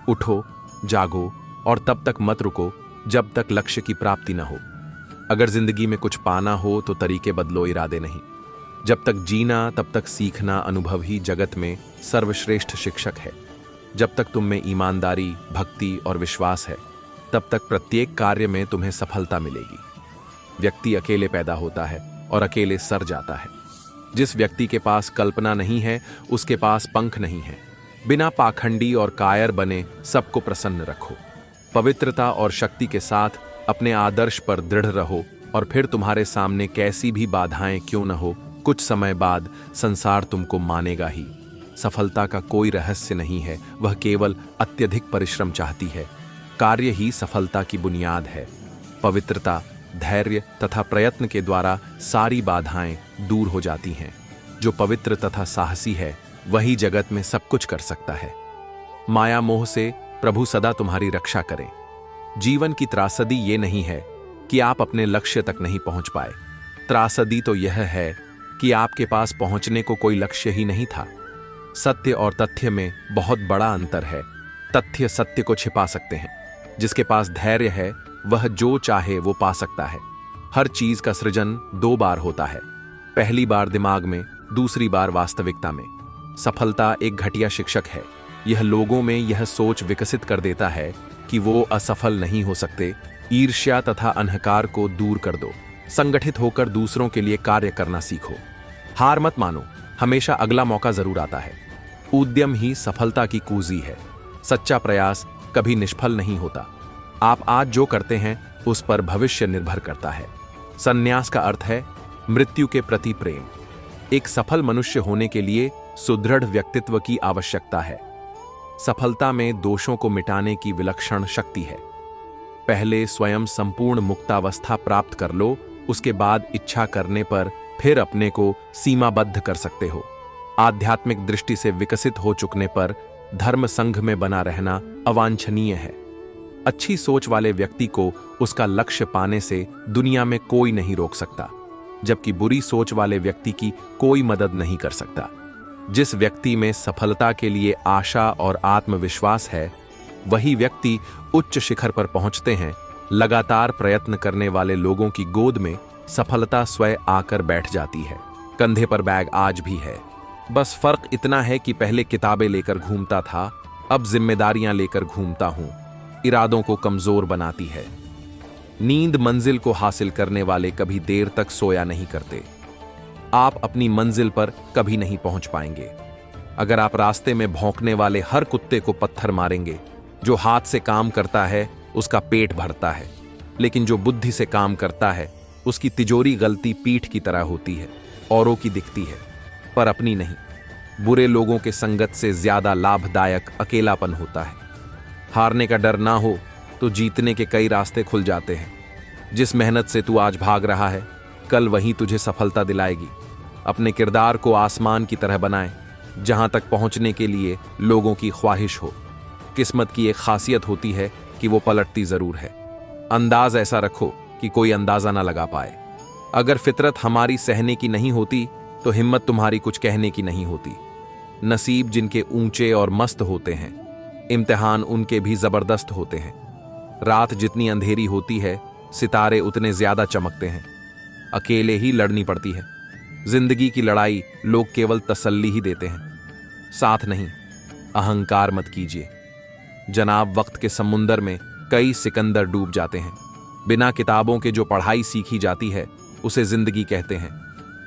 [SPEAKER 1] उठो, जागो और तब तक मत रुको जब तक लक्ष्य की प्राप्ति न हो। अगर जिंदगी में कुछ पाना हो तो तरीके बदलो, इरादे नहीं। जब तक जीना तब तक सीखना, अनुभव ही जगत में सर्वश्रेष्ठ शिक्षक है। जब तक तुम में ईमानदारी, भक्ति और विश्वास है, तब तक प्रत्येक कार्य में तुम्हें सफलता मिलेगी। व्यक्ति अकेले पैदा होता है और अकेले सर जाता है। जिस व्यक्ति के पास कल्पना नहीं है, उसके पास पंख नहीं है। बिना पाखंडी और कायर बने सबको प्रसन्न रखो। पवित्रता और शक्ति के साथ अपने आदर्श पर दृढ़ रहो, और फिर तुम्हारे सामने कैसी भी बाधाएं क्यों न हो, कुछ समय बाद संसार तुमको मानेगा ही। सफलता का कोई रहस्य नहीं है, वह केवल अत्यधिक परिश्रम चाहती है। कार्य ही सफलता की बुनियाद है। पवित्रता, धैर्य तथा प्रयत्न के द्वारा सारी बाधाएं दूर हो जाती हैं। जो पवित्र तथा साहसी है, वही जगत में सब कुछ कर सकता है। माया मोह से प्रभु सदा तुम्हारी रक्षा करें। जीवन की त्रासदी ये नहीं है कि आप अपने लक्ष्य तक नहीं पहुंच पाए। त्रासदी तो यह है कि आपके पास पहुंचने को कोई लक्ष्य ही नहीं था। सत्य और तथ्य में बहुत बड़ा अंतर है। तथ्य सत्य को छिपा सकते हैं। जिसके पास धैर्य है, वह जो चाहे वो पा सकता है। हर चीज का सृजन 2 बार होता है, पहली बार दिमाग में, दूसरी बार वास्तविकता में। सफलता एक घटिया शिक्षक है। यह लोगों में यह सोच विकसित कर देता है कि वो असफल नहीं हो सकते। ईर्ष्या तथा अहंकार को दूर कर दो। संगठित होकर दूसरों के लिए कार्य करना सीखो। हार मत मानो, हमेशा अगला मौका जरूर आता है। उद्यम ही सफलता की कुंजी है। सच्चा प्रयास कभी निष्फल नहीं होता। आप आज जो करते हैं उस पर भविष्य निर्भर करता है। संन्यास का अर्थ है मृत्यु के प्रति प्रेम। एक सफल मनुष्य होने के लिए सुदृढ़ व्यक्तित्व की आवश्यकता है। सफलता में दोषों को मिटाने की विलक्षण शक्ति है। पहले स्वयं संपूर्ण मुक्तावस्था प्राप्त कर लो, उसके बाद इच्छा करने पर फिर अपने को सीमाबद्ध कर सकते हो। आध्यात्मिक दृष्टि से विकसित हो चुकने पर धर्म संघ में बना रहना अवांछनीय है। अच्छी सोच वाले व्यक्ति को उसका लक्ष्य पाने से दुनिया में कोई नहीं रोक सकता, जबकि बुरी सोच वाले व्यक्ति की कोई मदद नहीं कर सकता। जिस व्यक्ति में सफलता के लिए आशा और आत्मविश्वास है, वही व्यक्ति उच्च शिखर पर पहुंचते हैं। लगातार प्रयत्न करने वाले लोगों की गोद में सफलता स्वयं आकर बैठ जाती है। कंधे पर बैग आज भी है, बस फर्क इतना है कि पहले किताबें लेकर घूमता था, अब जिम्मेदारियां लेकर घूमता हूं। इरादों को कमजोर बनाती है। नींद मंजिल को हासिल करने वाले कभी देर तक सोया नहीं करते। आप अपनी मंजिल पर कभी नहीं पहुंच पाएंगे। अगर आप रास्ते में भौंकने वाले हर कुत्ते को पत्थर मारेंगे, जो हाथ से काम करता है उसका पेट भरता है, लेकिन जो बुद्धि से काम करता है उसकी तिजोरी गलती पीठ की तरह होती है, औरों की दिखती है पर अपनी नहीं। बुरे लोगों के संगत से ज्यादा लाभदायक अकेलापन होता है। हारने का डर ना हो तो जीतने के कई रास्ते खुल जाते हैं। जिस मेहनत से तू आज भाग रहा है, कल वही तुझे सफलता दिलाएगी। अपने किरदार को आसमान की तरह बनाएं, जहां तक पहुंचने के लिए लोगों की ख्वाहिश हो। किस्मत की एक खासियत होती है कि वो पलटती जरूर है। अंदाज ऐसा रखो कि कोई अंदाजा ना लगा पाए। अगर फितरत हमारी सहने की नहीं होती तो हिम्मत तुम्हारी कुछ कहने की नहीं होती। नसीब जिनके ऊंचे और मस्त होते हैं, इम्तिहान उनके भी जबरदस्त होते हैं। रात जितनी अंधेरी होती है, सितारे उतने ज्यादा चमकते हैं। अकेले ही लड़नी पड़ती है। जिंदगी की लड़ाई लोग केवल तसल्ली ही देते हैं, साथ नहीं। अहंकार मत कीजिए जनाब। वक्त के समुंदर में कई सिकंदर डूब जाते हैं। बिना किताबों के जो पढ़ाई सीखी जाती है उसे जिंदगी कहते हैं।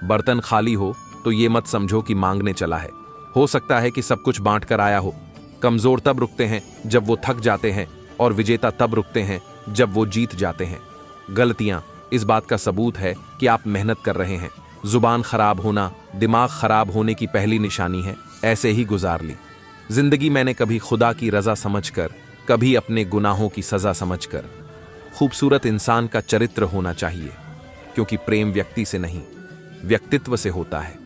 [SPEAKER 1] बर्तन खाली हो तो ये मत समझो कि मांगने चला है। हो सकता है कि सब कुछ बांट कर आया हो। कमजोर तब रुकते हैं जब वो थक जाते हैं, और विजेता तब रुकते हैं जब वो जीत जाते हैं। गलतियां इस बात का सबूत है कि आप मेहनत कर रहे हैं। जुबान खराब होना दिमाग खराब होने की पहली निशानी है। ऐसे ही गुजार ली जिंदगी मैंने, कभी खुदा की रजा समझकर, कभी अपने गुनाहों की सजा समझकर। खूबसूरत इंसान का चरित्र होना चाहिए, क्योंकि प्रेम व्यक्ति से नहीं, व्यक्तित्व से होता है।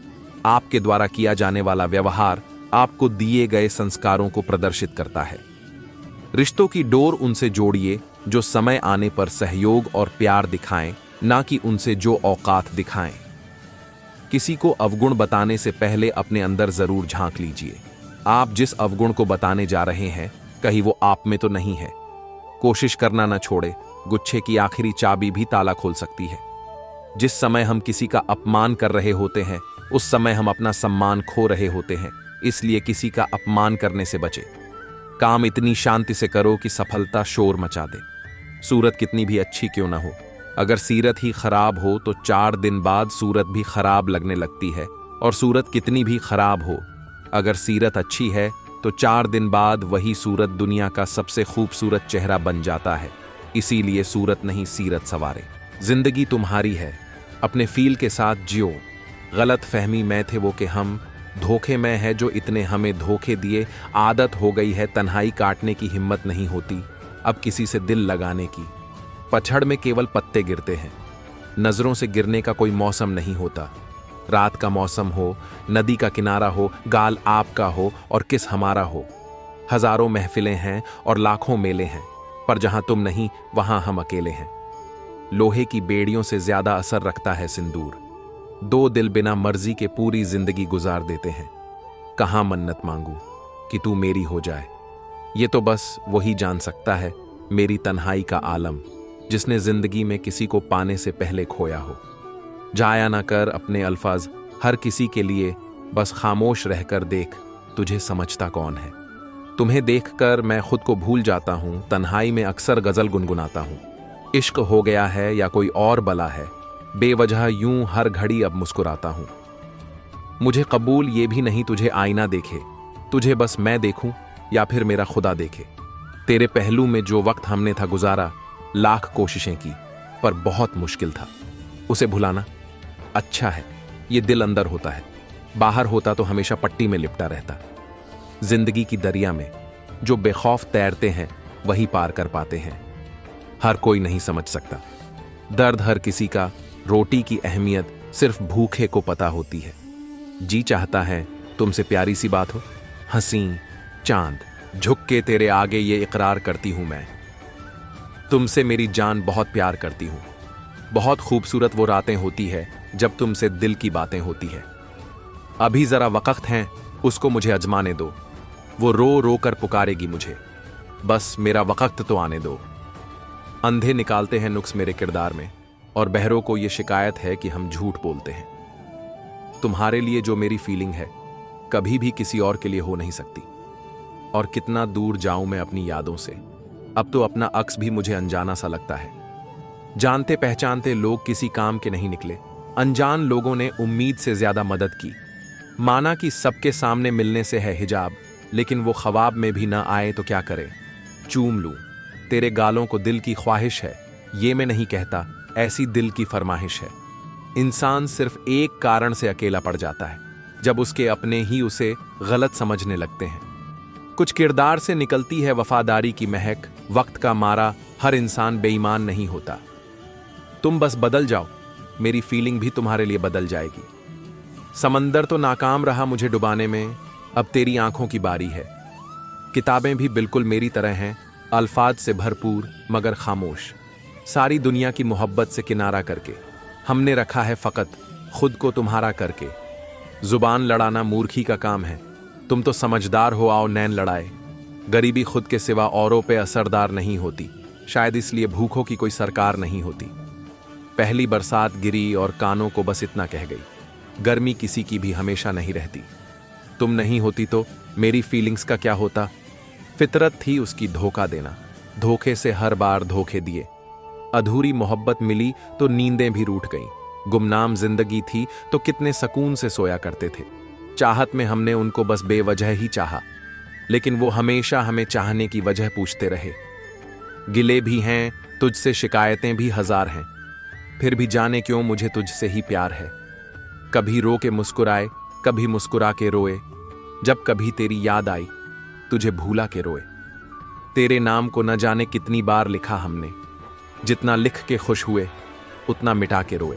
[SPEAKER 1] आपके द्वारा किया जाने वाला व्यवहार आपको दिए गए संस्कारों को प्रदर्शित करता है। रिश्तों की डोर उनसे जोड़िए जो समय आने पर सहयोग और प्यार दिखाएं, ना कि उनसे जो औकात दिखाएं। किसी को अवगुण बताने से पहले अपने अंदर जरूर झांक लीजिए। आप जिस अवगुण को बताने जा रहे हैं, कहीं वो आप में तो नहीं है। कोशिश करना न छोड़े, गुच्छे की आखिरी चाबी भी ताला खोल सकती है। जिस समय हम किसी का अपमान कर रहे होते हैं, उस समय हम अपना सम्मान खो रहे होते हैं। इसलिए किसी का अपमान करने से बचे। काम इतनी शांति से करो कि सफलता शोर मचा दे। सूरत कितनी भी अच्छी क्यों ना हो, अगर सीरत ही खराब हो तो 4 दिन बाद सूरत भी खराब लगने लगती है। और सूरत कितनी भी खराब हो, अगर सीरत अच्छी है तो 4 दिन बाद वही सूरत दुनिया का सबसे खूबसूरत चेहरा बन जाता है। इसीलिए सूरत नहीं सीरत सवारे। जिंदगी तुम्हारी है, अपने फील के साथ जियो। गलत फहमी में थे वो कि हम, धोखे में है जो इतने हमें धोखे दिए। आदत हो गई है तन्हाई काटने की, हिम्मत नहीं होती अब किसी से दिल लगाने की। पछड़ में केवल पत्ते गिरते हैं, नजरों से गिरने का कोई मौसम नहीं होता। रात का मौसम हो, नदी का किनारा हो, गाल आपका हो और किस हमारा हो। हजारों महफिलें हैं और लाखों मेले हैं, पर जहां तुम नहीं वहां हम अकेले हैं। लोहे की बेड़ियों से ज्यादा असर रखता है सिंदूर। 2 दिल बिना मर्जी के पूरी जिंदगी गुजार देते हैं। कहां मन्नत मांगू कि तू मेरी हो जाए, ये तो बस वही जान सकता है मेरी तन्हाई का आलम, जिसने जिंदगी में किसी को पाने से पहले खोया हो। जाया ना कर अपने अल्फाज हर किसी के लिए, बस खामोश रहकर देख तुझे समझता कौन है। तुम्हें देखकर मैं खुद को भूल जाता हूं, तन्हाई में अक्सर गजल गुनगुनाता हूं। इश्क हो गया है या कोई और बला है, बेवजह यूं हर घड़ी अब मुस्कुराता हूं। मुझे कबूल ये भी नहीं तुझे आईना देखे, तुझे बस मैं देखूं या फिर मेरा खुदा देखे। तेरे पहलू में जो वक्त हमने था गुजारा, लाख कोशिशें की पर बहुत मुश्किल था उसे भुलाना। अच्छा है ये दिल अंदर होता है, बाहर होता तो हमेशा पट्टी में लिपटा रहता। जिंदगी की दरिया में जो बेखौफ तैरते हैं वही पार कर पाते हैं। हर कोई नहीं समझ सकता दर्द हर किसी का, रोटी की अहमियत सिर्फ भूखे को पता होती है। जी चाहता है तुमसे प्यारी सी बात हो, हंसी चांद झुक के तेरे आगे ये इकरार करती हूं मैं, तुमसे मेरी जान बहुत प्यार करती हूं। बहुत खूबसूरत वो रातें होती है जब तुमसे दिल की बातें होती है। अभी जरा वक्त है उसको मुझे अजमाने दो, वो रो रो कर पुकारेगी मुझे, बस मेरा वक्त तो आने दो। अंधे निकालते हैं नुक्स मेरे किरदार में, और बहरों को ये शिकायत है कि हम झूठ बोलते हैं। तुम्हारे लिए जो मेरी फीलिंग है कभी भी किसी और के लिए हो नहीं सकती। और कितना दूर जाऊं मैं अपनी यादों से, अब तो अपना अक्स भी मुझे अनजाना सा लगता है। जानते पहचानते लोग किसी काम के नहीं निकले, अनजान लोगों ने उम्मीद से ज्यादा मदद की। माना कि सबके सामने मिलने से है हिजाब, लेकिन वो ख्वाब में भी ना आए तो क्या करे। चूम लूं तेरे गालों को, दिल की ख्वाहिश है, ये मैं नहीं कहता, ऐसी दिल की फरमाइश है। इंसान सिर्फ एक कारण से अकेला पड़ जाता है, जब उसके अपने ही उसे गलत समझने लगते हैं। कुछ किरदार से निकलती है वफादारी की महक, वक्त का मारा हर इंसान बेईमान नहीं होता। तुम बस बदल जाओ, मेरी फीलिंग भी तुम्हारे लिए बदल जाएगी। समंदर तो नाकाम रहा मुझे डुबाने में, अब तेरी आंखों की बारी है। किताबें भी बिल्कुल मेरी तरह हैं, अल्फाज से भरपूर मगर खामोश। सारी दुनिया की मोहब्बत से किनारा करके हमने रखा है फकत खुद को तुम्हारा करके। जुबान लड़ाना मूर्खी का काम है, तुम तो समझदार हो, आओ नैन लड़ाए। गरीबी खुद के सिवा औरों पे असरदार नहीं होती, शायद इसलिए भूखों की कोई सरकार नहीं होती। पहली बरसात गिरी और कानों को बस इतना कह गई, गर्मी किसी की भी हमेशा नहीं रहती। तुम नहीं होती तो मेरी फीलिंग्स का क्या होता। फितरत थी उसकी धोखा देना, धोखे से हर बार धोखे दिए। अधूरी मोहब्बत मिली तो नींदें भी रूठ गईं। गुमनाम जिंदगी थी तो कितने सुकून से सोया करते थे। चाहत में हमने उनको बस बेवजह ही चाहा, लेकिन वो हमेशा हमें चाहने की वजह पूछते रहे। गिले भी हैं तुझसे, शिकायतें भी हजार हैं, फिर भी जाने क्यों मुझे तुझसे ही प्यार है। कभी रो के मुस्कुराए, कभी मुस्कुरा के रोए, जब कभी तेरी याद आई तुझे भूला के रोए। तेरे नाम को न जाने कितनी बार लिखा हमने, जितना लिख के खुश हुए उतना मिटा के रोए।